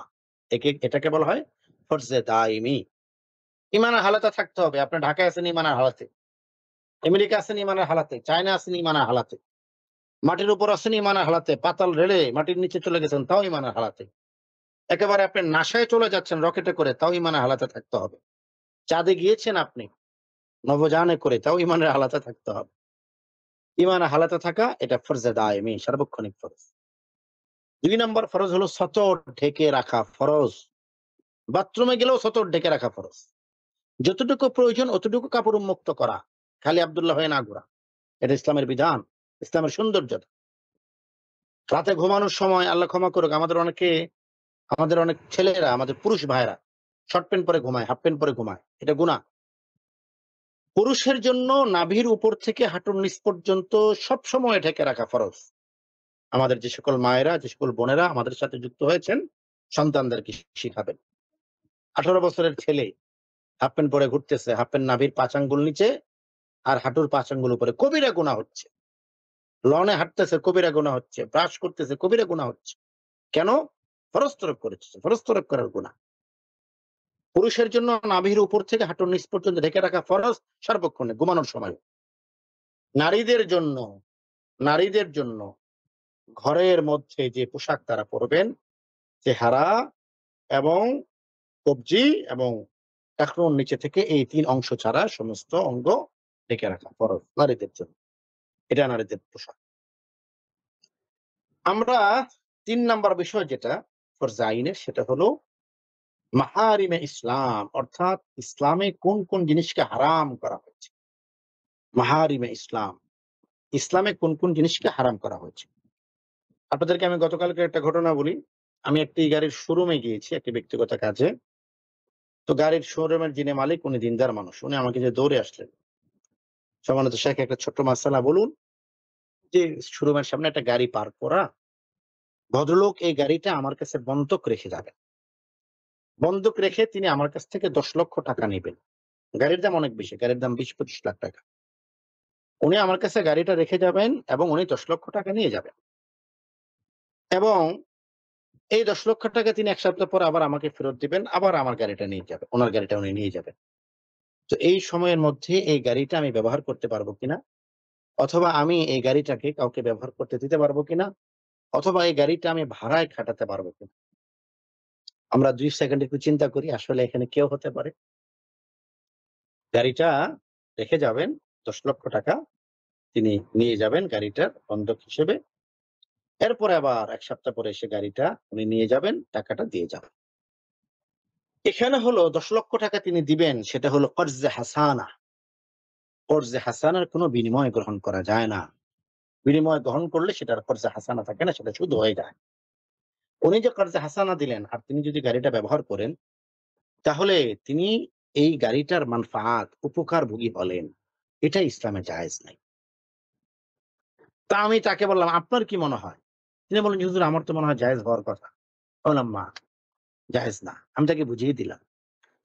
এটাকে বলা হয় ফরজে দাইমি। ঈমানের হালাতে থাকতে হবে। আপনি ঢাকায় আছেন ঈমানের হালাতে, আমেরিকা আছেন ঈমানের হালাতে, চায়না আছেন ঈমানের হালাতে, মাটির উপর আছেন ঈমানের হালাতে, পাতাল রেলে মাটির নিচে চলে গেছেন তাও ঈমানের হালাতে, একেবারে আপনি নাসায় চলে যাচ্ছেন রকেটে করে তাও ঈমানের হালাতে থাকতে হবে, চাঁদে গিয়েছেন আপনি নভোযানে করে তাও ঈমানের হালাতে থাকতে হবে। ঈমানের হালাতে থাকা এটা ফরজে দাইমি, সার্বক্ষণিক ফরজ। 2 নম্বর ফরজ হলো সতর ঢেকে রাখা ফরজ। বাথরুমে গেলেও সতর ঢেকে রাখা ফরজ। যতটুকু প্রয়োজন অতটুকু কাপড় উন্মুক্ত করা, খালি আব্দুল্লাহ হয়ে না ঘোরা। এটা ইসলামের বিধান, ইসলামের সৌন্দর্যতা। রাতে ঘুমানোর সময় আল্লাহ ক্ষমা করুক, আমাদের অনেক ছেলেরা, আমাদের পুরুষ ভাইরা শর্ট প্যান্ট পরে ঘুমায়, হাফ প্যান্ট পরে ঘুমায়, এটা গুনাহ। পুরুষের জন্য নাভির উপর থেকে হাঁটুর নিচ পর্যন্ত সব সময় ঢেকে রাখা ফরজ। আমাদের যে সকল মায়েরা, যে সকল বোনেরা আমাদের সাথে যুক্ত হয়েছেন, সন্তানদেরকে শিখাবেন। 18 বছরের ছেলে হাফ প্যান্ট পরে ঘুরতেছে, হাফ প্যান্ট নাভির 5 আঙ্গুল নিচে আর হাঁটুর 5 আঙ্গুল উপরে, কবিরা গুনাহ হচ্ছে। লনে হাঁটতেছে, কবিরা গুনাহ হচ্ছে। ব্রাশ করতেছে, কবিরা গুনাহ হচ্ছে। কেন? ফরজ তরক করেছে, ফরজ তরক করার গুনাহ। পুরুষের জন্য নাভির উপর থেকে হাঁটুর নিচ পর্যন্ত ঢেকে রাখা ফরজ সার্বক্ষণিক, ঘুমানোর সময়। নারীদের জন্য ঘরের মধ্যে যে পোশাক তারা পরবেন, চেহারা এবং কবজি এবং টাকনুর নিচে থেকে এই 3 অংশ ছাড়া সমস্ত অঙ্গ ঢেকে রাখা ফরজ নারীদের জন্য। এটা নারীদের পোশাক। আমরা 3 নাম্বার বিষয় যেটা ফরজে আইনের, সেটা হলো মাহারিমে ইসলাম, অর্থাৎ ইসলামে কোন কোন জিনিসকে হারাম করা হয়েছে। মাহারিমে ইসলাম, ইসলামে কোন কোন জিনিসকে হারাম করা হয়েছে। আপনাদেরকে আমি গতকালকে একটা ঘটনা বলি। আমি একটি গাড়ির শোরুমে গিয়েছি একটি ব্যক্তিগত কাজে। তো গাড়ির শোরুমের যিনি মালিক উনি দিনদার মানুষ, উনি আমাকে যে দৌড়ে আসলেন, সম্মানিত শেখ একটা ছোট্ট মাসালা বলুন, যে শোরুমের সামনে একটা গাড়ি পার্ক করা, ভদ্রলোক এই গাড়িটা আমার কাছে বন্ধক রেখে যাবেন। বন্ধক রেখে তিনি আমার কাছ থেকে 10 লক্ষ টাকা নেবেন। গাড়ির দাম অনেক বেশি, গাড়ির দাম 20-25 লাখ টাকা। উনি আমার কাছে গাড়িটা রেখে যাবেন এবং উনি 10 লক্ষ টাকা নিয়ে যাবেন, এবং এই 10 লক্ষ টাকা তিনি 1 সপ্তাহ পর আবার আমাকে ফেরত দিবেন, আবার আমার গাড়িটা নিয়ে যাবেন, ওনার গাড়িটা উনি নিয়ে যাবেন। তো এই সময়ের মধ্যে এই গাড়িটা আমি ব্যবহার করতে পারবো কিনা, অথবা আমি এই গাড়িটাকে কাউকে ব্যবহার করতে দিতে পারবো কিনা, অথবা এই গাড়িটা আমি ভাড়ায় খাটাতে পারবো কিনা। আমরা 2 সেকেন্ড একটু চিন্তা করি, আসলে এখানে কেউ হতে পারে। গাড়িটা রেখে যাবেন, 10 লক্ষ টাকা তিনি নিয়ে যাবেন গাড়িটার বন্ধক হিসেবে। এরপরে আবার 1 সপ্তাহ পরে এসে গাড়িটা উনি নিয়ে যাবেন, টাকাটা দিয়ে যাবেন। এখানে হলো 10 লক্ষ টাকা তিনি দিবেন, সেটা হলো কর্জে হাসানা। কর্জে হাসানার কোনো বিনিময় গ্রহণ করা যায় না। বিনিময় গ্রহণ করলে সেটার কর্জে হাসানা থাকে না, সেটা শুধু হয়ে যায়। উনি যে কর্জে হাসানা দিলেন আর তিনি যদি গাড়িটা ব্যবহার করেন, তাহলে তিনি এই গাড়িটার মানফাআত উপকারভোগী হলেন। এটা ইসলামে জায়েজ নাই। তা আমি তাকে বললাম, "আপনার কি মনে হয়?" তিনি বললেন, "যে হুজুর আমার তো মনে হয় জায়েজ হওয়ার কথা।" বললাম, "না, জায়েজ না।" আমি তাকে বুঝিয়ে দিলাম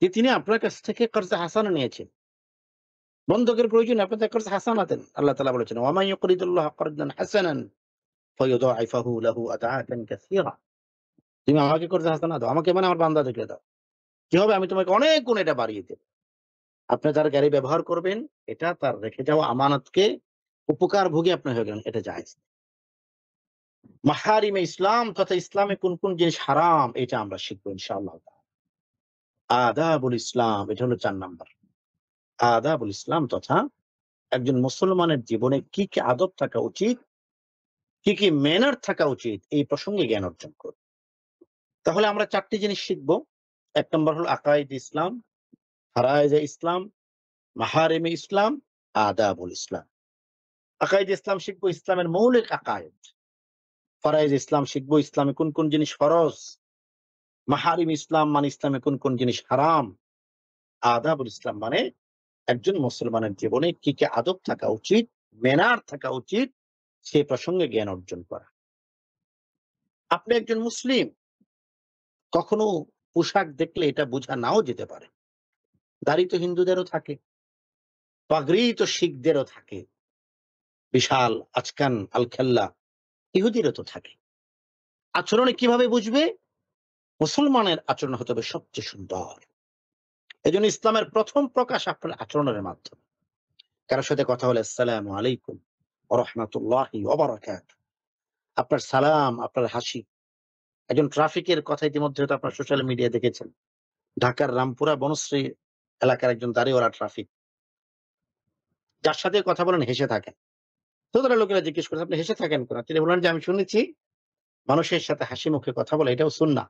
যে তিনি আপনার কাছ থেকে কর্জে হাসানা নিয়েছেন। বন্ধকের প্রয়োজনে আপনি তাকে কর্জে হাসানা দেন। আল্লাহ তাআলা বলেছেন, "ওয়া মান ইউকরিদুল্লাহ করদান হাসানান ফায়ুদাইফাহু লাহু আদআফান কাসীরা।" তুমি আমাকে কর্জে হাসানা দাও। আমাকে মানে আমার বান্দাদেরকে দাও। কি হবে? আমি তোমাকে অনেক গুণ এটা বাড়িয়ে দেব। আপনি যার গাড়ি ব্যবহার করবেন, এটা তার রেখে যাওয়া আমানতকে উপকারভোগী আপনি হয়ে গেলেন। এটা জায়েজ। মাহারিমে ইসলাম তথা ইসলামে কোন, কোন জিনিস হারাম এটা আমরা শিখব ইনশাআল্লাহ। আদাবুল ইসলাম এটা হলো ৪ নাম্বার। আদাবুল ইসলাম তথা একজন মুসলমানের জীবনে কি, কি আদব থাকা উচিত, কি, কি ম্যানার থাকা উচিত এই প্রসঙ্গে জ্ঞান অর্জন করব। তাহলে আমরা ৪ টি জিনিস শিখব। ১ নম্বর হলো আকায়েদ ইসলাম, ফারায়েজে ইসলাম, মাহারিমে ইসলাম, আদাবুল ইসলাম। আকায়েদ ইসলাম শিখব ইসলামের মৌলিক আকায়েদ। ফারায়েজ ইসলাম শিখব ইসলামে কোন, কোন জিনিস ফরজ। মাহারিম ইসলাম মানে ইসলামে কোন, কোন জিনিস হারাম। আদাবুল ইসলাম মানে একজন মুসলমানের জীবনে কি, কি আদব থাকা উচিত, ম্যানার থাকা উচিত সে প্রসঙ্গে জ্ঞান অর্জন করা। আপনি একজন মুসলিম, কখনো পোশাক দেখলে এটা বোঝা নাও যেতে পারে। দাড়ি তো হিন্দুদেরও থাকে, পাগড়ি তো শিখদেরও থাকে, বিশাল আচকান আলখাল্লা ইহুদিরও তো থাকে। আচরণে কিভাবে বুঝবে? মুসলমানের আচরণ হতে হবে সবচেয়ে সুন্দর। এজন্য ইসলামের প্রথম প্রকাশ আপনার আচরণের মাধ্যমে। কারোর সাথে কথা বলে আসসালামু আলাইকুম ওয়া রাহমাতুল্লাহি ওয়া বারাকাতুহু। আপনার সালাম, আপনার হাসি। একজন ট্রাফিকের কথা ইতিমধ্যে তো আপনার সোশ্যাল মিডিয়া দেখেছেন। ঢাকার রামপুরা বনশ্রী এলাকার একজন দাড়িওয়ালা ট্রাফিক। যার সাথে কথা বলেন হেসে থাকেন। তো তারা লোকেরা জিজ্ঞেস করে, "আপনি হেসে থাকেন কেন?" তিনি বললেন যে, "আমি শুনেছি মানুষের সাথে হাসি মুখে কথা বলা এটাও সুন্নাহ।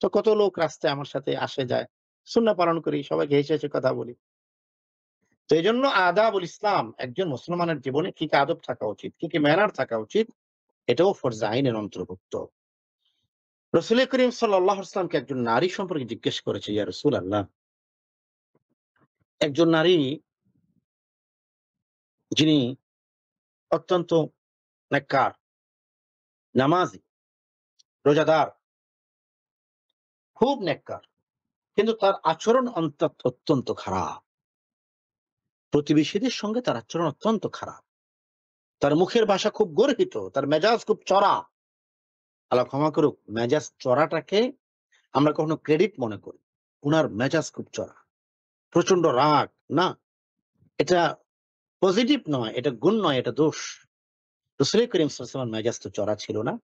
তো কত লোক রাস্তায় আমার সাথে আসে যায়। সুন্নাহ পালন করি, সবাইকে হেসে, হেসে কথা বলি।" তো এজন্য আদাবুল ইসলাম একজন মুসলমানের জীবনে কি, কি আদব থাকা উচিত, কি, কি ম্যানার থাকা উচিত এটাও ফরজে আইনের অন্তর্ভুক্ত। রাসূল করিম সাল্লাল্লাহু আলাইহি ওয়াসাল্লামকে একজন নারী সম্পর্কে জিজ্ঞেস করেছে, "ইয়া রাসূলাল্লাহ, একজন নারী যিনি অত্যন্ত নেককার, নামাজি, রোজাদার, খুব নেককার, কিন্তু তার আচরণ অত্যন্ত খারাপ। প্রতিবেশীদের সঙ্গে তার আচরণ অত্যন্ত খারাপ। তার মুখের ভাষা খুব গর্হিত, তার মেজাজ খুব চড়া।" আল্লাহ ক্ষমা করুক, মেজাজ চড়াটাকে আমরা কখনো ক্রেডিট মনে করি। উনার মেজাজ খুব চড়া, প্রচন্ড রাগ। না, এটা পজিটিভ নয়, এটা গুণ নয়, এটা দোষ। রাসূল করিম সাল্লাল্লাহু আলাইহি ওয়াসাল্লামের মেজাজ তো চড়া ছিল না।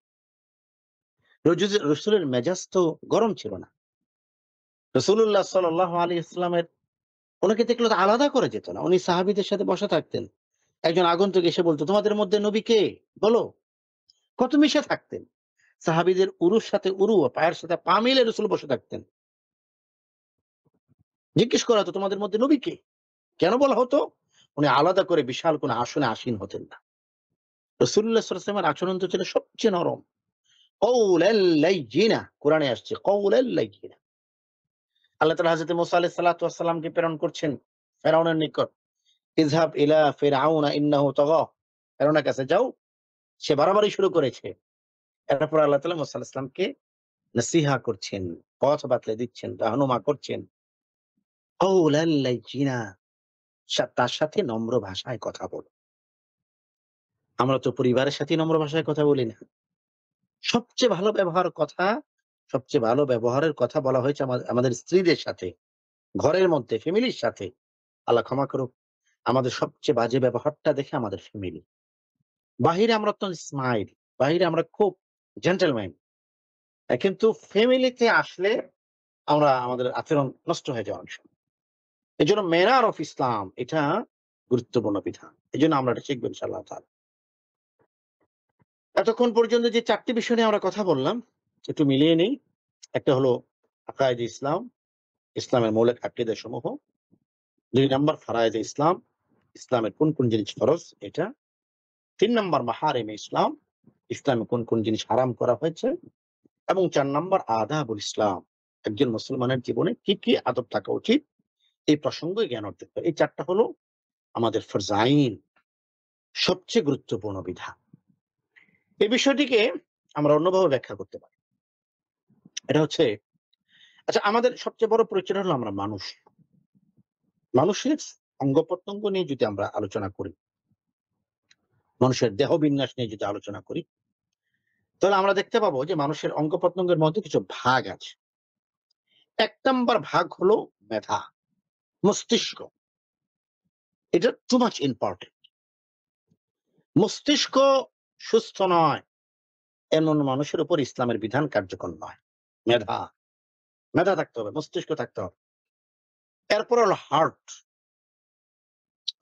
রাসূলের মেজাজ তো গরম ছিল না। রাসূলুল্লাহ সাল্লাল্লাহু আলাইহি ওয়াসাল্লামের উনাকে দেখলে তো আলাদা করে যেত না। উনি সাহাবীদের সাথে বসা থাকতেন। একজন আগন্তুক এসে বলতো, "তোমাদের মধ্যে নবী কে? বলো।" কত মিশে থাকতেন। সাহাবীদের উরুর সাথে উরু, পায়ের সাথে পা মিলে রাসূল বসে থাকতেন। জিজ্ঞেস করা হতো, "তোমাদের মধ্যে নবী কে?" কেন বলা হতো? উনি আলাদা করে বিশাল কোন আসনে আসীন হতেন না। রাসূলুল্লাহ সাল্লাল্লাহু আলাইহি ওয়াসাল্লামের আচরণ তো ছিল সবচেয়ে নরম। কওলাল লাইয়িনা, কোরআনে আসছে কওলাল লাইয়িনা। আল্লাহ তাআলা হযরত মুসা আলাইহিস সালাতু ওয়াস সালামকে প্রেরণ করছেন ফেরাউনের নিকট। ইযহাব ইলা ফিরআউনা ইন্নাহু তাগা। ফেরাউনের কাছে যাও, সে বাড়াবাড়ি শুরু করেছে। এরপর আল্লাহ তাআলা মুসা আলাইহিস সালামকে নসিহা করছেন, পথ বাতলে দিচ্ছেন, রাহনুমা করছেন। কওলাল লাইয়িনা, তার সাথে নম্র ভাষায় কথা বলো। আমরা তো পরিবারের সাথেই নম্র ভাষায় কথা বলি না। সবচেয়ে ভালো সবচেয়ে ভালো ব্যবহারের কথা বলা হয়েছে আমাদের স্ত্রীদের সাথে, ঘরের মধ্যে ফ্যামিলির সাথে। আল্লাহ ক্ষমা করুক, আমাদের সবচেয়ে বাজে ব্যবহারটা দেখে আমাদের ফ্যামিলি। বাহিরে আমরা অত্যন্ত স্মাইল, বাহিরে আমরা খুব জেন্টলম্যান। কিন্তু ফ্যামিলিতে আসলে আমাদের আচরণ নষ্ট হয়ে যায় অনেক সময়। এজন্য ম্যানার অফ ইসলাম এটা গুরুত্বপূর্ণ বিধান। এজন্য আমরা এটা শিখব ইনশাআল্লাহ তাআলা। এতক্ষণ পর্যন্ত যে ৪ টি বিষয় নিয়ে আমরা কথা বললাম, একটু মিলিয়ে নেই। একটা হলো আকায়েদ ইসলাম, ইসলামের মৌলিক আকীদা সমূহ। ২ নাম্বার ফারায়েজ ইসলাম, ইসলামের কোন, কোন জিনিস ফরজ এটা। 3 নম্বর মাহারিমে ইসলাম, ইসলামে কোন কোন জিনিস হারাম করা হয়েছে, এবং 4 নম্বর আদাবুল ইসলাম, একজন মুসলমানের জীবনে কি কি আদব থাকা উচিত, এই প্রসঙ্গে জ্ঞান অর্জন করে। এই 4টা হলো আমাদের ফরজাইন, সবচেয়ে গুরুত্বপূর্ণ বিধান। এই বিষয়টিকে আমরা অন্যভাবে ব্যাখ্যা করতে পারি। এটা হচ্ছে, আচ্ছা, আমাদের সবচেয়ে বড় পরিচয় হলো আমরা মানুষ। মানুষের অঙ্গ প্রত্যঙ্গ নিয়ে যদি আমরা আলোচনা করি, মানুষের দেহ বিন্যাস নিয়ে যদি আলোচনা করি, তাহলে আমরা দেখতে পাবো যে মানুষের অঙ্গ প্রত্যঙ্গের মধ্যে কিছু ভাগ আছে। 1 নম্বর ভাগ হলো মেধা, মস্তিষ্ক। এটা টু মাচ ইম্পর্টেন্ট। মস্তিষ্ক সুস্থ নয় এমন মানুষের উপর ইসলামের বিধান কার্যকর নয়। মেধা, মেধা থাকতে হবে, মস্তিষ্ক থাকতে হবে। এরপর হলো হার্ট,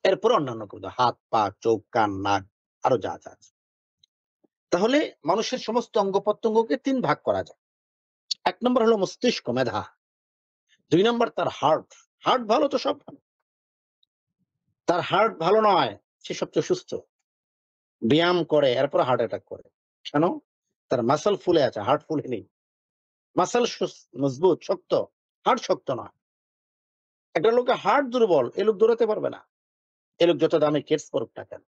এরপর অন্যান্য কথা, হাত, পা, চোখ, কান, নাক, আরো যা যা আছে। তাহলে মানুষের সমস্ত অঙ্গ প্রত্যঙ্গকে 3 ভাগ করা যায়। 1 নম্বর হলো মস্তিষ্ক, মেধা। 2 নম্বর তার হার্ট। হার্ট ভালো তো সব ভালো। তার হার্ট ভালো নয়, সে সবচেয়ে সুস্থ। ব্যায়াম করে এরপর হার্ট অ্যাটাক করে। কেন? তার মাসল ফুলে আছে, হার্ট ফুলে নেই। মাসল মজবুত, শক্ত, হার্ট শক্ত নয়। একটা লোকের হার্ট দুর্বল, এ লোক দৌড়াতে পারবে না, এ লোক যত দামে কেটস করুক না কেন।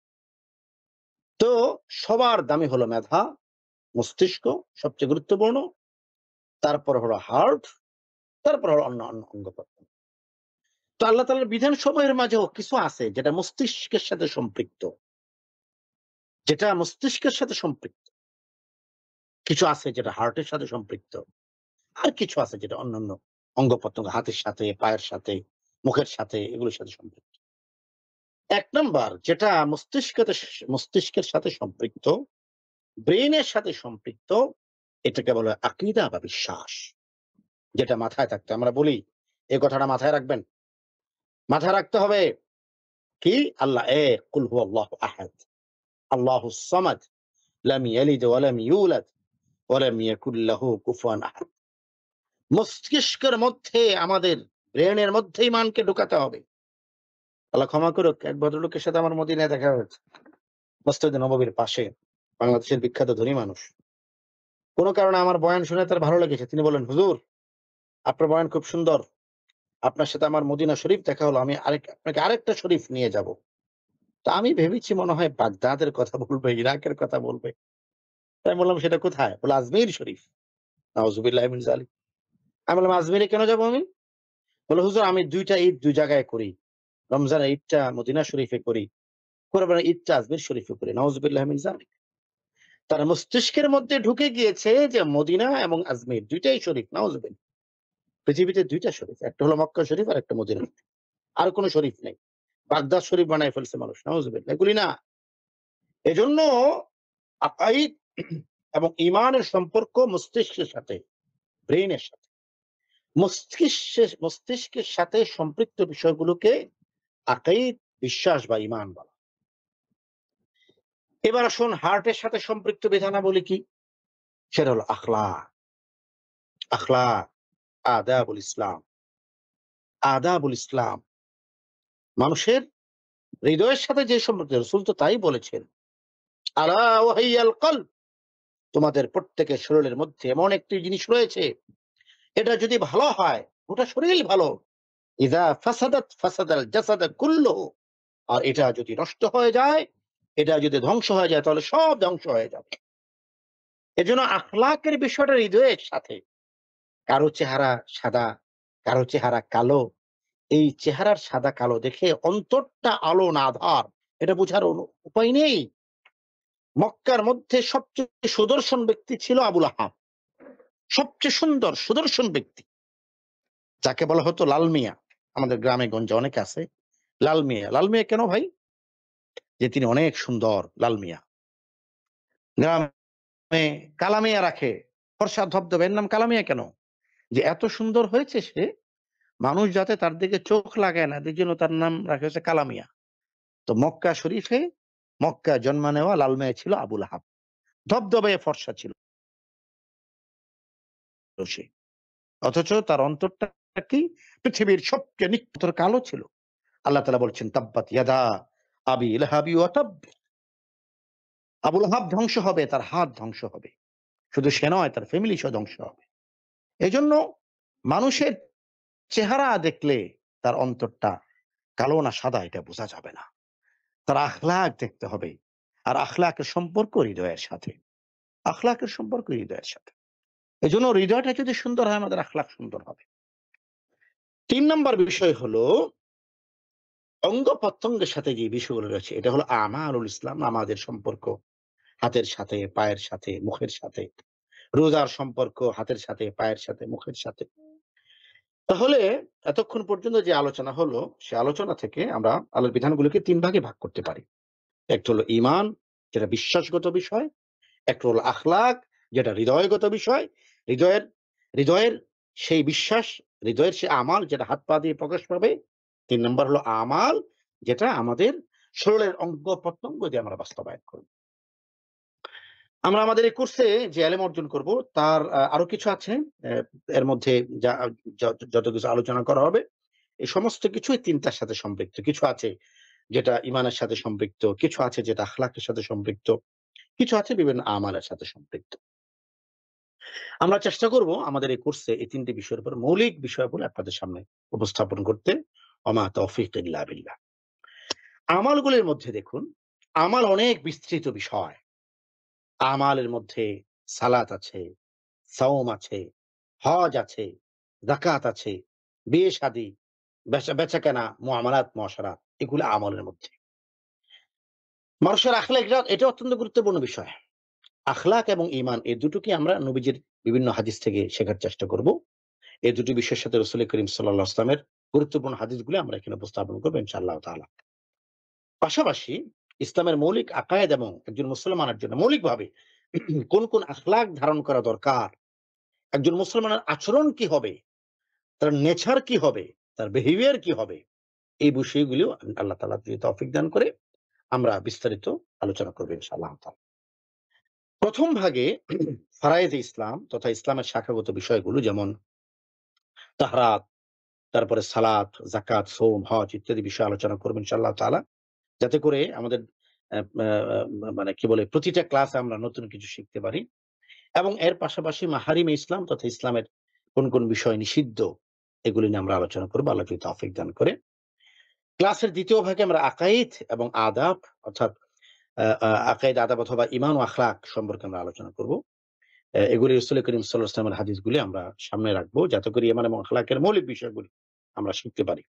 তো সবার দামি হলো মেধা, মস্তিষ্ক সবচেয়ে গুরুত্বপূর্ণ, তারপর হলো হার্ট, তারপর হলো অন্য অন্য অঙ্গ প্রত্যঙ্গ। তো আল্লাহ তাআলার বিধান সমূহের মাঝেও কিছু আছে যেটা মস্তিষ্কের সাথে সম্পৃক্ত, যেটা মস্তিষ্কের সাথে সম্পৃক্ত। কিছু আছে যেটা হার্টের সাথে সম্পৃক্ত, আর কিছু আছে যেটা অন্যান্য অঙ্গ প্রত্যঙ্গ, হাতের সাথে, পায়ের সাথে, মুখের সাথে, এগুলোর সাথে সম্পৃক্ত। 1 নম্বর যেটা মস্তিষ্কের সাথে সম্পৃক্ত, ব্রেইনের সাথে সম্পৃক্ত, এটাকে বলা হয় আকীদা বা বিশ্বাস। যেটা মাথায় থাকতে, আমরা বলি এই কথাটা মাথায় রাখবেন, মাথায় রাখতে হবে কি? আল্লাহ এক, কুল হুয়াল্লাহু আহাদ, আল্লাহুস সামাদ, লাম ইয়ালিদ ওয়া লাম ইউলাদ ওয়া লাম ইয়াকুল লাহু কুফুয়ান আহাদ। মস্তিষ্কের মধ্যে, আমাদের ব্রেনের মধ্যে ইমানকে ঢোকাতে হবে। আল্লাহ ক্ষমা করুক, এক ভদ্রলোকের সাথে আমার মদিনায় দেখা হয়েছে, মসজিদে নববীর পাশে, বাংলাদেশের বিখ্যাত ধনী মানুষ। কোন কারণে আমার বয়ান শুনে তার ভালো লেগেছে। তিনি বলেন, হুজুর আপনার বয়ান খুব সুন্দর, আপনার সাথে আমার মদিনা শরীফ দেখা হলো, আমি আপনাকে আরেকটা শরীফ নিয়ে যাব। তা আমি ভেবেছি মনে হয় বাগদাদের কথা বলবে, ইরাকের কথা বলবে। তাই বললাম সেটা কোথায়? বলে আজমির শরীফ। নাউজুবিল্লাহ মিন যালিক। আমি বললাম আজমিরে কেন যাব আমি? বলে হুজুর আমি 2টা ঈদ 2 জায়গায় করি, রমজানের ঈদটা মদিনা শরীফে করি, কোরবানির ঈদটা আজমির শরীফে করি। নাউজুবিল্লাহ মিন যালিক। তার মস্তিষ্কের মধ্যে ঢুকে গিয়েছে যে মদিনা এবং আজমির 2টাই শরীফ। নাউজুবিল্লাহ। পৃথিবীতে 2টা শরীফ, একটা হলো মক্কা শরীফ আর একটা মদিনা শরীফ। আর কোনো শরীফ নেই। বাগদাদ শরীফ বানায় ফেলছে মানুষ। নাউজুবিল্লাহ। এগুলি না। এজন্য আকাইদ এবং ঈমানের সম্পর্ক মস্তিষ্কের সাথে, ব্রেইনের সাথে। মস্তিষ্কের সাথে সম্পৃক্ত বিষয়গুলোকে আকাইদ, বিশ্বাস বা ঈমান বলা। এবার আসুন হার্টের সাথে সম্পৃক্ত বিধানাবলী কি? সেটা হলো আখলাক। আখলাক, আদাবুল ইসলাম। আদাবুল ইসলাম মানুষের হৃদয়ের সাথে যে সম্পর্ক, রাসূল তো তাই বলেছেন, আলা ওয়াহিয়াল কলব, তোমাদের প্রত্যেকের শরীরের মধ্যে এমন একটি জিনিস রয়েছে, এটা যদি ভালো হয় গোটা শরীর ভালো। ইযা ফাসাদাত ফাসাদাল জাসাদ কুল্লুহু, আর এটা যদি নষ্ট হয়ে যায়, এটা যদি ধ্বংস হয়ে যায়, তাহলে সব ধ্বংস হয়ে যাবে। এজন্য আখলাকের বিষয়টা হৃদয়ের সাথে। কারো চেহারা সাদা, কারো চেহারা কালো, এই চেহারার সাদা কালো দেখে অন্তরটা আলো না আধার, এটা বোঝার উপায় নেই। মক্কার মধ্যে সবচেয়ে সুদর্শন ব্যক্তি ছিল আবু লাহাব, সবচেয়ে সুন্দর সুদর্শন ব্যক্তি, যাকে বলা হতো লাল মিয়া। আমাদের গ্রামে গঞ্জে অনেক আছে লাল মিয়া। লাল মিয়া কেন ভাই? যে তিনি অনেক সুন্দর। লাল মিয়া গ্রামে কালা মিয়া রাখে, ফর্সা ধবধবে, এর নাম কালা মিয়া কেন? যে এত সুন্দর হয়েছে সে, মানুষ যাতে তার দিকে চোখ লাগায় না, এর জন্য তার নাম রাখা হয়েছে কালা মিয়া। তো মক্কা শরীফে, মক্কা জন্ম নেওয়া লাল মিয়া ছিল আবু লাহাব, ধবধবে ফর্সা ছিল সে, অথচ তার অন্তরটা কি? পৃথিবীর সবচেয়ে নিকটতর কালো ছিল। আল্লাহ তাআলা বলছেন, তাব্বাত ইয়াদা আবি লাহাবি ওয়া তাব, আবুল আহাব ধ্বংস হবে, তার হাত ধ্বংস হবে, শুধু সে নয়, তার ফ্যামিলি সহ ধ্বংস হবে। এজন্য মানুষের চেহারা দেখলে তার অন্তরটা কালো না সাদা এটা বোঝা যাবে না, তার আখলাক দেখতে হবে। আর আখলাকের সম্পর্ক হৃদয়ের সাথে, আখলাকের সম্পর্ক হৃদয়ের সাথে। এজন্য হৃদয়টা যদি সুন্দর হয়, আমাদের আখলাক সুন্দর হবে। ৩ নাম্বার বিষয় হলো অঙ্গ প্রত্যঙ্গের সাথে যে বিষয়গুলো রয়েছে, এটা হলো আমালুল ইসলাম, আমাদের সম্পর্ক হাতের সাথে, পায়ের সাথে, মুখের সাথে। রোজার সম্পর্ক হাতের সাথে, পায়ের সাথে, মুখের সাথে। তাহলে এতক্ষণ পর্যন্ত যে আলোচনা হলো, সে আলোচনা থেকে আমরা আল্লাহর বিধানগুলোকে ৩ ভাগে ভাগ করতে পারি। একটা হলো ঈমান, যেটা বিশ্বাসগত বিষয়। একটা হলো আখলাক, যেটা হৃদয়গত বিষয়। হৃদয়ের হৃদয়ের সেই বিশ্বাস, হৃদয়ের সেই আমাল যেটা হাত পা দিয়ে প্রকাশ পাবে। ৩ নাম্বার হলো আমাল, যেটা আমাদের শরীরের অঙ্গ প্রত্যঙ্গ দিয়ে আমরা বাস্তবায়ন করব। আমরা আমাদের এই কোর্সে যে এলেম অর্জন করব, তার আরো কিছু আছে। এর মধ্যে যা যত কিছু আলোচনা করা হবে, এই সমস্ত কিছুই ৩ টার সাথে সম্পৃক্ত। কিছু আছে যেটা ঈমানের সাথে সম্পৃক্ত, কিছু আছে যেটা আখলাকের সাথে সম্পৃক্ত, কিছু আছে বিভিন্ন আমালের সাথে সম্পৃক্ত। আমরা চেষ্টা করব আমাদের এই কোর্সে এই ৩ টি বিষয়ের উপর মৌলিক বিষয়গুলো আপনাদের সামনে উপস্থাপন করতে। ওমা তৌফিক ইল্লা বিল্লাহ। আমালগুলোর মধ্যে দেখুন, আমাল অনেক বিস্তৃত বিষয়। আমালের মধ্যে সালাত আছে, সাওম আছে, হজ আছে, যাকাত আছে, বিয়ে-শাদী, বেচাকেনা, মুআমালাত, মুআশারাত, এগুলো আমলের মধ্যে। মানুষের আখলাক, এটা অত্যন্ত গুরুত্বপূর্ণ বিষয়। আখলাক এবং ঈমান এই দুটোকে আমরা নবীজির বিভিন্ন হাদিস থেকে শেখার চেষ্টা করব। এই দুটি বিষয়ের সাথে রাসূল করিম সাল্লাল্লাহু আলাইহি ওয়াসাল্লামের গুরুত্বপূর্ণ হাদিসগুলো আমরা এখানে উপস্থাপন করব ইনশাআল্লাহ তাআলা। পাশাপাশি ইসলামের মৌলিক আকায়েদ এবং একজন মুসলমানের জন্য মৌলিকভাবে কোন কোন আখলাক ধারণ করা দরকার, একজন মুসলমানের আচরণ কি হবে, তার নেচার কি হবে, তার বিহেভিয়ার কি হবে, এই বিষয়গুলো আল্লাহ তাআলা যদি তৌফিক দান করে আমরা বিস্তারিত আলোচনা করব ইনশাআল্লাহ তাআলা। প্রথম ভাগে ফারায়েজ ইসলাম তথা ইসলামের শাখাগত বিষয়গুলো, যেমন তাহরাত, তারপরে সালাত, যাকাত, সওম, হজ ইত্যাদি বিষয়ে আলোচনা করব ইনশাআল্লাহ তাআলা। যাতে করে আমাদের আ আ মানে কি বলে, প্রতিটা ক্লাসে আমরা নতুন কিছু শিখতে পারি। এবং এর পাশাপাশি মাহারিমে ইসলাম তথা ইসলামের কোন কোন বিষয় নিষিদ্ধ, এগুলি নিয়ে আমরা আলোচনা করব আল্লাহ যদি তৌফিক দান করে। ক্লাসের ২য় ভাগে আমরা আকাইদ এবং আদাব, অর্থাৎ আকাইদ, আদাব অথবা ঈমান ও আখলাক সম্পর্কে আমরা আলোচনা করব। এগুলি রাসূল করিম সাল্লাল্লাহু আলাইহি ওয়াসাল্লামের হাদিসগুলি আমরা সামনে রাখবো, যাতে করে ঈমান এবং আখলাকের মৌলিক বিষয়গুলি আমরা শিখতে পারি।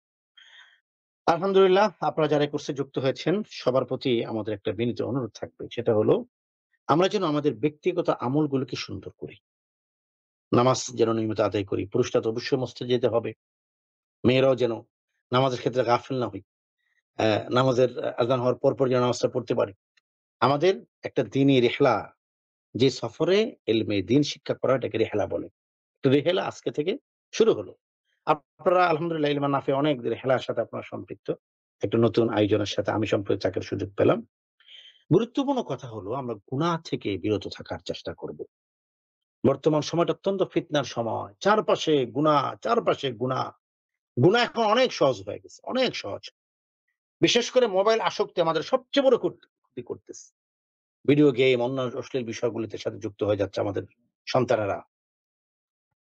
আলহামদুলিল্লাহ, আপনারা যারা এই কোর্সে যুক্ত হয়েছেন, সবার প্রতি আমাদের একটা বিনীত অনুরোধ থাকবে। সেটা হলো আমরা যেন আমাদের ব্যক্তিগত আমলগুলোকে সুন্দর করি। নামাজ যেন নিয়মিত আদায় করি। পুরুষরা তো অবশ্যই মসজিদে যেতে হবে। মেয়েরাও যেন নামাজের ক্ষেত্রে গাফিল না হই। নামাজের আযান হওয়ার পর যেন নামাজটা পড়তে পারি। আমাদের একটা দ্বীনি রিহলা, যে সফরে ইলমে দ্বীন শিক্ষা করা, এটাকে রিহলা বলে। তো রিহলা আজকে থেকে শুরু হলো। আপনারা আলহামদুলিল্লাহ ইলমান নাফে অনেক রিহলার সাথে আপনারা সম্পৃক্ত। একটা নতুন আয়োজনের সাথে আমি সম্পৃক্ত থাকার সুযোগ পেলাম। গুরুত্বপূর্ণ কথা হলো আমরা গুনাহ থেকে বিরত থাকার চেষ্টা করব। বর্তমান সময়টা অত্যন্ত ফিতনার সময়। চারপাশে গুনাহ, চারপাশে গুনাহ। গুনাহ এখন অনেক সহজ হয়ে গেছে, অনেক সহজ। বিশেষ করে মোবাইল আসক্তি আমাদের সবচেয়ে বড় ক্ষতি করতেছে। ভিডিও গেম, অন্য অশ্লীল বিষয়গুলোতে সাথে যুক্ত হয়ে যাচ্ছে আমাদের সন্তানেরা।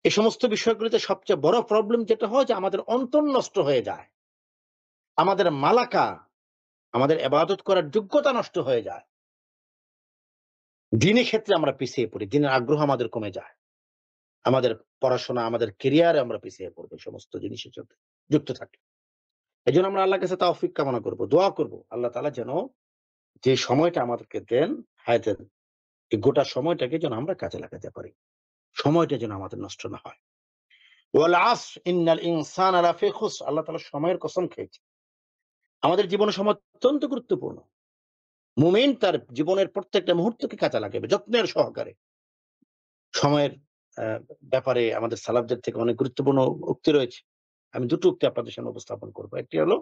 এই সমস্ত বিষয়গুলোতে সবচেয়ে বড় প্রবলেম যেটা হয় যে আমাদের অন্তর নষ্ট হয়ে যায়। আমাদের মালাকা, আমাদের ইবাদত করার যোগ্যতা নষ্ট হয়ে যায়। দ্বীনি ক্ষেত্রে আমরা পিছিয়ে পড়ি। দ্বীনের আগ্রহ আমাদের কমে যায়। আমাদের পড়াশোনা, আমাদের ক্যারিয়ারে আমরা পিছিয়ে পড়ব এই সমস্ত জিনিসের সাথে যুক্ত থাকলে। এজন্য আমরা আল্লাহর কাছে তৌফিক কামনা করব, দোয়া করব। আল্লাহ তাআলা যেন যে সময়টা আমাদেরকে দেন হায়াতের, এই গোটা সময়টাকে যেন আমরা কাজে লাগাতে পারি। সময়টা যেন আমাদের নষ্ট না হয়। ওয়াল আসর ইন্নাল ইনসানা লাফি খুসর, আল্লাহ তাআলা সময়ের কসম খেয়েছে। আমাদের জীবনের সময় অত্যন্ত গুরুত্বপূর্ণ। মুমিন তার জীবনের প্রত্যেকটা মুহূর্তকে কাজে লাগাবে যত্নের সহকারে। সময়ের আ ব্যাপারে আমাদের সালাফদের থেকে অনেক গুরুত্বপূর্ণ উক্তি রয়েছে। আমি দুটো উক্তি আপনাদের সামনে উপস্থাপন করব। একটি হলো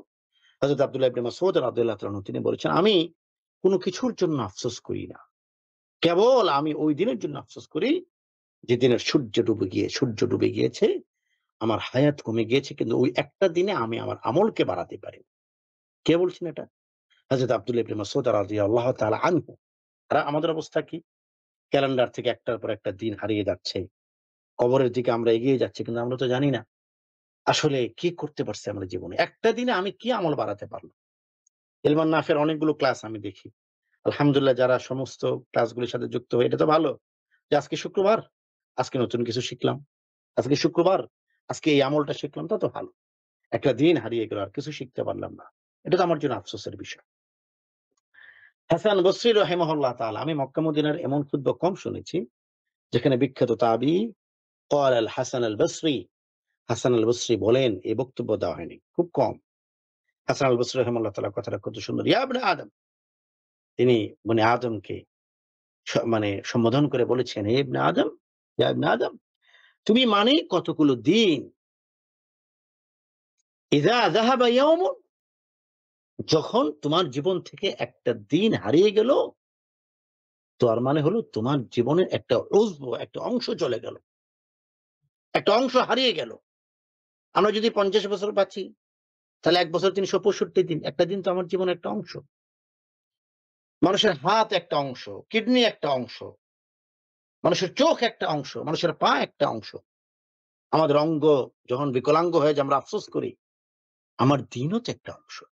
হযরত আব্দুল্লাহ ইবনে মাসউদ রাদিয়াল্লাহু তাআলা তিনি বলেছেন, আমি কোন কিছুর জন্য আফসোস করি না। কেবল আমি ওই দিনের জন্য আফসোস করি যেদিনের সূর্য ডুবে গিয়েছে, আমার হায়াত কমে গিয়েছে, কিন্তু ওই একটা দিনে আমি আমার আমলকে বাড়াতে পারি। কে বলছেন এটা? হযরত আব্দুল্লাহ ইবনে মাসউদ রাদিয়াল্লাহু তাআলা আনহু। আর আমাদের অবস্থা কি? ক্যালেন্ডার থেকে একটার পর একটা দিন হারিয়ে যাচ্ছে। কবরের দিকে আমরা এগিয়ে যাচ্ছি কিন্তু আমরা তো জানি না আসলে কি করতে পারছি আমরা জীবনে। একটা দিনে আমি কি আমল বাড়াতে পারলাম? ইলমান নাফের অনেকগুলো ক্লাস আমি দেখি। আলহামদুলিল্লাহ যারা সমস্ত ক্লাসগুলির সাথে যুক্ত হয়ে এটা তো ভালো। যে আজকে শুক্রবার, আজকে নতুন কিছু শিখলাম। আজকে শুক্রবার, আজকে এই আমলটা শিখলাম তা তো ভালো। একটা দিন হারিয়ে গেল আর কিছু শিখতে পারলাম না। এটা তো আমার জন্য আফসোসের বিষয়। হাসান বসরি রাহিমাহুল্লাহ তাআলা আমি মক্কা মদিনার এমন খুতবা কম শুনেছি যেখানে বিখ্যাত তাবী ক্বাল আল হাসান আল বসরি হাসান আল বসরি বলেন এই বক্তব্য দেওয়া হয়নি। খুব কম। হাসান আল বসরি রাহিমাহুল্লাহ তাআলা কথাটা কত সুন্দর। ইয়া ইবনে আদম তিনি বনি আদমকে মানে সম্বোধন করে বলেছেন, হে ইবনে আদম, ইয়া ইবনে আদম তুমি মানে কতগুলো দিন ইযা যাহাবা ইয়াউমুন যখন তোমার জীবন থেকে একটা দিন হারিয়ে গেল তার মানে হলো তোমার জীবনের একটা উজব একটা অংশ চলে গেল। একটা অংশ হারিয়ে গেল। আমরা যদি ৫০ বছর বাঁচি তাহলে ১ বছর ৩৬৫ দিন। একটা দিন তো আমার জীবনের একটা অংশ। মানুষের হাত একটা অংশ, কিডনি একটা অংশ, মানুষের চোখ একটা অংশ, মানুষের পা একটা অংশ। আমাদের অঙ্গ যখন বিকলাঙ্গ হয়ে যায় আমরা আফসোস করি। আমার দিনও তো একটা অংশ।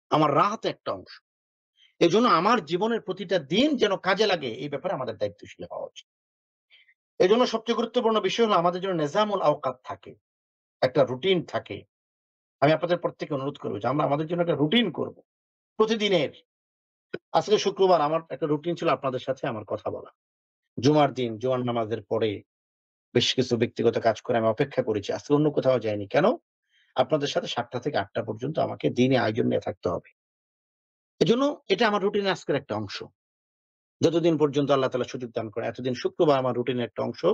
আমার রাত একটা অংশ। এজন্য আমার জীবনের প্রতিটা দিন যেন কাজে লাগে এই ব্যাপারে আমাদের দায়িত্বশীল হওয়া উচিত। এজন্য সবচেয়ে গুরুত্বপূর্ণ বিষয় হলো আমাদের জন্য নিজামুল আওকাত থাকে। একটা রুটিন থাকে। আমি আপনাদের প্রত্যেককে অনুরোধ করব যে আমরা আমাদের জন্য একটা রুটিন করব। প্রতিদিনের। আজকে শুক্রবার আমার একটা রুটিন ছিল আপনাদের সাথে আমার কথা বলা। জুমার দিন, জুমার নামাজের পরে বেশ কিছু ব্যক্তিগত কাজ করে আমি অপেক্ষা করেছি। আজকে অন্য কোথাও যাইনি। কেন? আপনাদের সাথে ৭টা থেকে ৮টা পর্যন্ত আমাকে দিনে আয়োজন নিয়ে থাকতে হবে। এজন্য এটা আমার রুটিনের আজকের একটা অংশ। যতদিন পর্যন্ত আল্লাহ তাআলা সুযোগ দান করেন, এতদিন শুক্রবার আমার রুটিনের একটা অংশ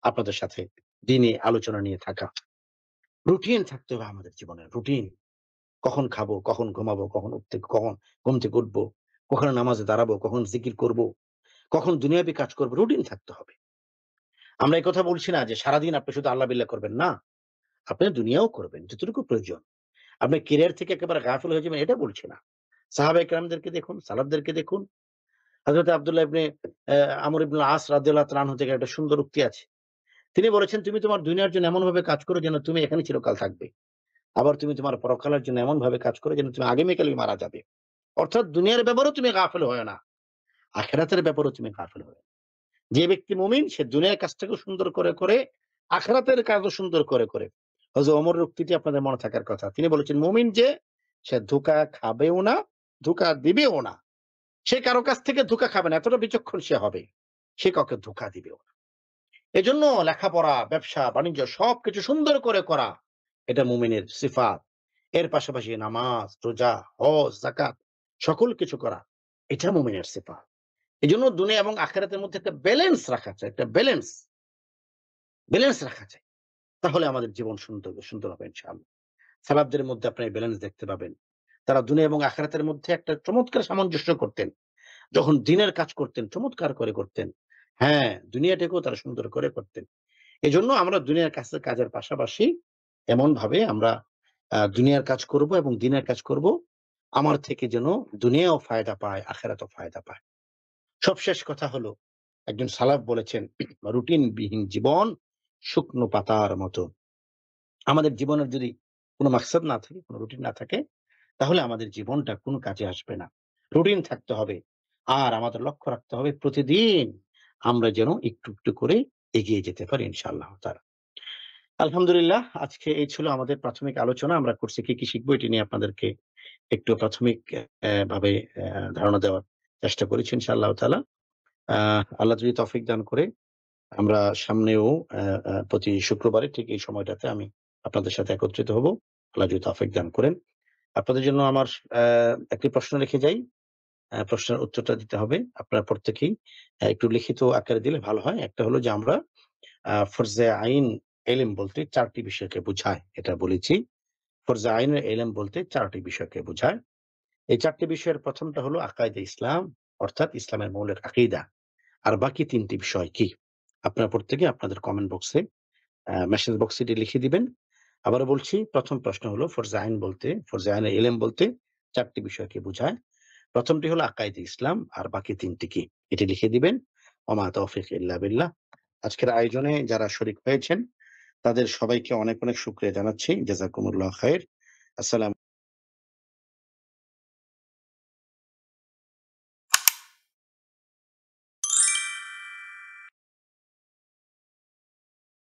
আপনাদের সাথে দিনে আলোচনা নিয়ে থাকা। রুটিন থাকতে হবে আমাদের জীবনে, রুটিন। কখন খাবো, কখন ঘুমাবো, কখন ঘুম থেকে উঠবো, কখন নামাজে দাঁড়াবো, কখন জিকির করব, কখন দুনিয়াবি কাজ করব, রুটিন থাকতে হবে। আমরা এই কথা বলছি না যে সারাদিন আপনি শুধু আল্লাহ বিল্লাহ করবেন, না। আপনি দুনিয়াও করবেন যতটুকু প্রয়োজন। আপনি ক্যারিয়ার থেকে একেবারে গাফিল হয়ে যাবেন এটা বলছি না। সাহাবায়ে কেরামদেরকে দেখুন, সালাফদেরকে দেখুন। হযরত আব্দুল্লাহ ইবনে আমর ইবনে আস রাদিয়াল্লাহু তাআলা আনহু থেকে একটা সুন্দর উক্তি আছে। তিনি বলেছেন, "তুমি তোমার দুনিয়ার জন্য এমনভাবে কাজ করো যেন তুমি এখানে চিরকাল থাকবে। আবার তুমি তোমার পরকালের জন্য এমনভাবে কাজ করো যেন তুমি আগামীকালই মারা যাবে।" অর্থাৎ দুনিয়ার ব্যাপারেও তুমি গাফিল হয়ো না। আখিরাতের ব্যাপারেও তুমি গাফিল হয়ো না। যে ব্যক্তি মুমিন সে দুনিয়ার কাজটাকেও সুন্দর করে আখিরাতের কাজও সুন্দর করে। হযরত ওমরের উক্তিটি আপনাদের মনে থাকার কথা। তিনি বলেছেন, "মুমিন যে সে ধোঁকা খাবেও না, ধোঁকা দিবেও না। সে কারো কাছ থেকে ধোঁকা খাবে না। এতটা বিচক্ষণ সে হবে। সে কাউকে ধোঁকা দিবেও না।" এজন্য লেখাপড়া, ব্যবসা, বাণিজ্য সবকিছু সুন্দর করে করা। এটা মুমিনের সিফাত। এর পাশাপাশি নামাজ, রোজা, হজ, যাকাত সকল কিছু করা। এটা মুমিনের সিফাত। এজন্য দুনিয়া এবং আখিরাতের মধ্যে একটা ব্যালেন্স রাখা চাই। একটা ব্যালেন্স রাখা চাই। তাহলে আমাদের জীবন সুন্দর হবে ইনশাআল্লাহ। সালাফদের মধ্যে আপনারা এই ব্যালেন্স দেখতে পাবেন। তারা দুনিয়া এবং আখিরাতের মধ্যে একটা চমৎকার সামঞ্জস্য করতেন। যখন দিনের কাজ করতেন চমৎকার করে করতেন। হ্যাঁ, দুনিয়াটাকেও তারা সুন্দর করে করতেন। এজন্য আমরা দুনিয়ার কাজের পাশাপাশি এমনভাবে আমরা দুনিয়ার কাজ করব এবং দিনের কাজ করব। আমার থেকে যেন দুনিয়াও ফায়দা পায়, আখিরাতেও ফায়দা পায়। সবশেষ কথা হলো একজন সালাফ বলেছেন, রুটিনবিহীন জীবন শুকনো পাতার মতো। আমাদের জীবনের যদি কোন মাকসাদ না থাকে, কোন রুটিন না থাকে, তাহলে আমাদের জীবনটা কোন কাজে আসবে না। রুটিন থাকতে হবে। আর আমাদের লক্ষ্য রাখতে হবে প্রতিদিন আমরা যেন একটু করে এগিয়ে যেতে পারি ইনশাআল্লাহ তাআলা। আলহামদুলিল্লাহ আজকে এই ছিল আমাদের প্রাথমিক আলোচনা। আমরা কোর্সে কি শিখবো এটি নিয়ে আপনাদেরকে একটু প্রাথমিক ভাবে ধারণা দেওয়ার চেষ্টা করেছি ইনশাআল্লাহ তাআলা। আল্লাহ যদি তৌফিক দান করে আমরা সামনেও আ আ প্রতি শুক্রবারে ঠিক এই সময়টাতে আমি আপনাদের সাথে একত্রিত হব। আল্লাহ যদি তৌফিক দান করেন। আপনাদের জন্য আমার আ একটি প্রশ্ন রেখে যাই। প্রশ্নের উত্তরটা দিতে হবে। আপনারা প্রত্যেকেই একটু লিখিত আকারে দিলে ভালো হয়। একটা হলো যে আমরা ফরজে আইন এলিম বলতে ৪ টি বিষয়কে বোঝায়। এটা বলেছি। ফরজে আইনের এলেম বলতে ৪ টি বিষয়কে বোঝায়। এই ৪ টি বিষয়ের ১ম টা হলো আকায়েদে ইসলাম অর্থাৎ ইসলামের মৌলিক আকীদা। আর বাকি ৩ টি বিষয় কি? আপনারা প্রত্যেকে আপনাদের কমেন্ট বক্সে মেসেজ বক্সে এটি লিখে দিবেন। আবারও বলছি ১ম প্রশ্ন হলো ফরজে আইনের এলেম বলতে ৪ টি বিষয়কে বোঝায়। ১ম টি হলো আকায়েদে ইসলাম আর বাকি ৩ টি কি? এটি লিখে দিবেন। ওমা তৌফিক ইল্লা বিল্লাহ। আজকের আয়োজনে যারা শরীক হয়েছেন তাদের সবাইকে অনেক শুকরিয়া জানাচ্ছি। জাযাকুমুল্লাহ খাইর। আসসালামু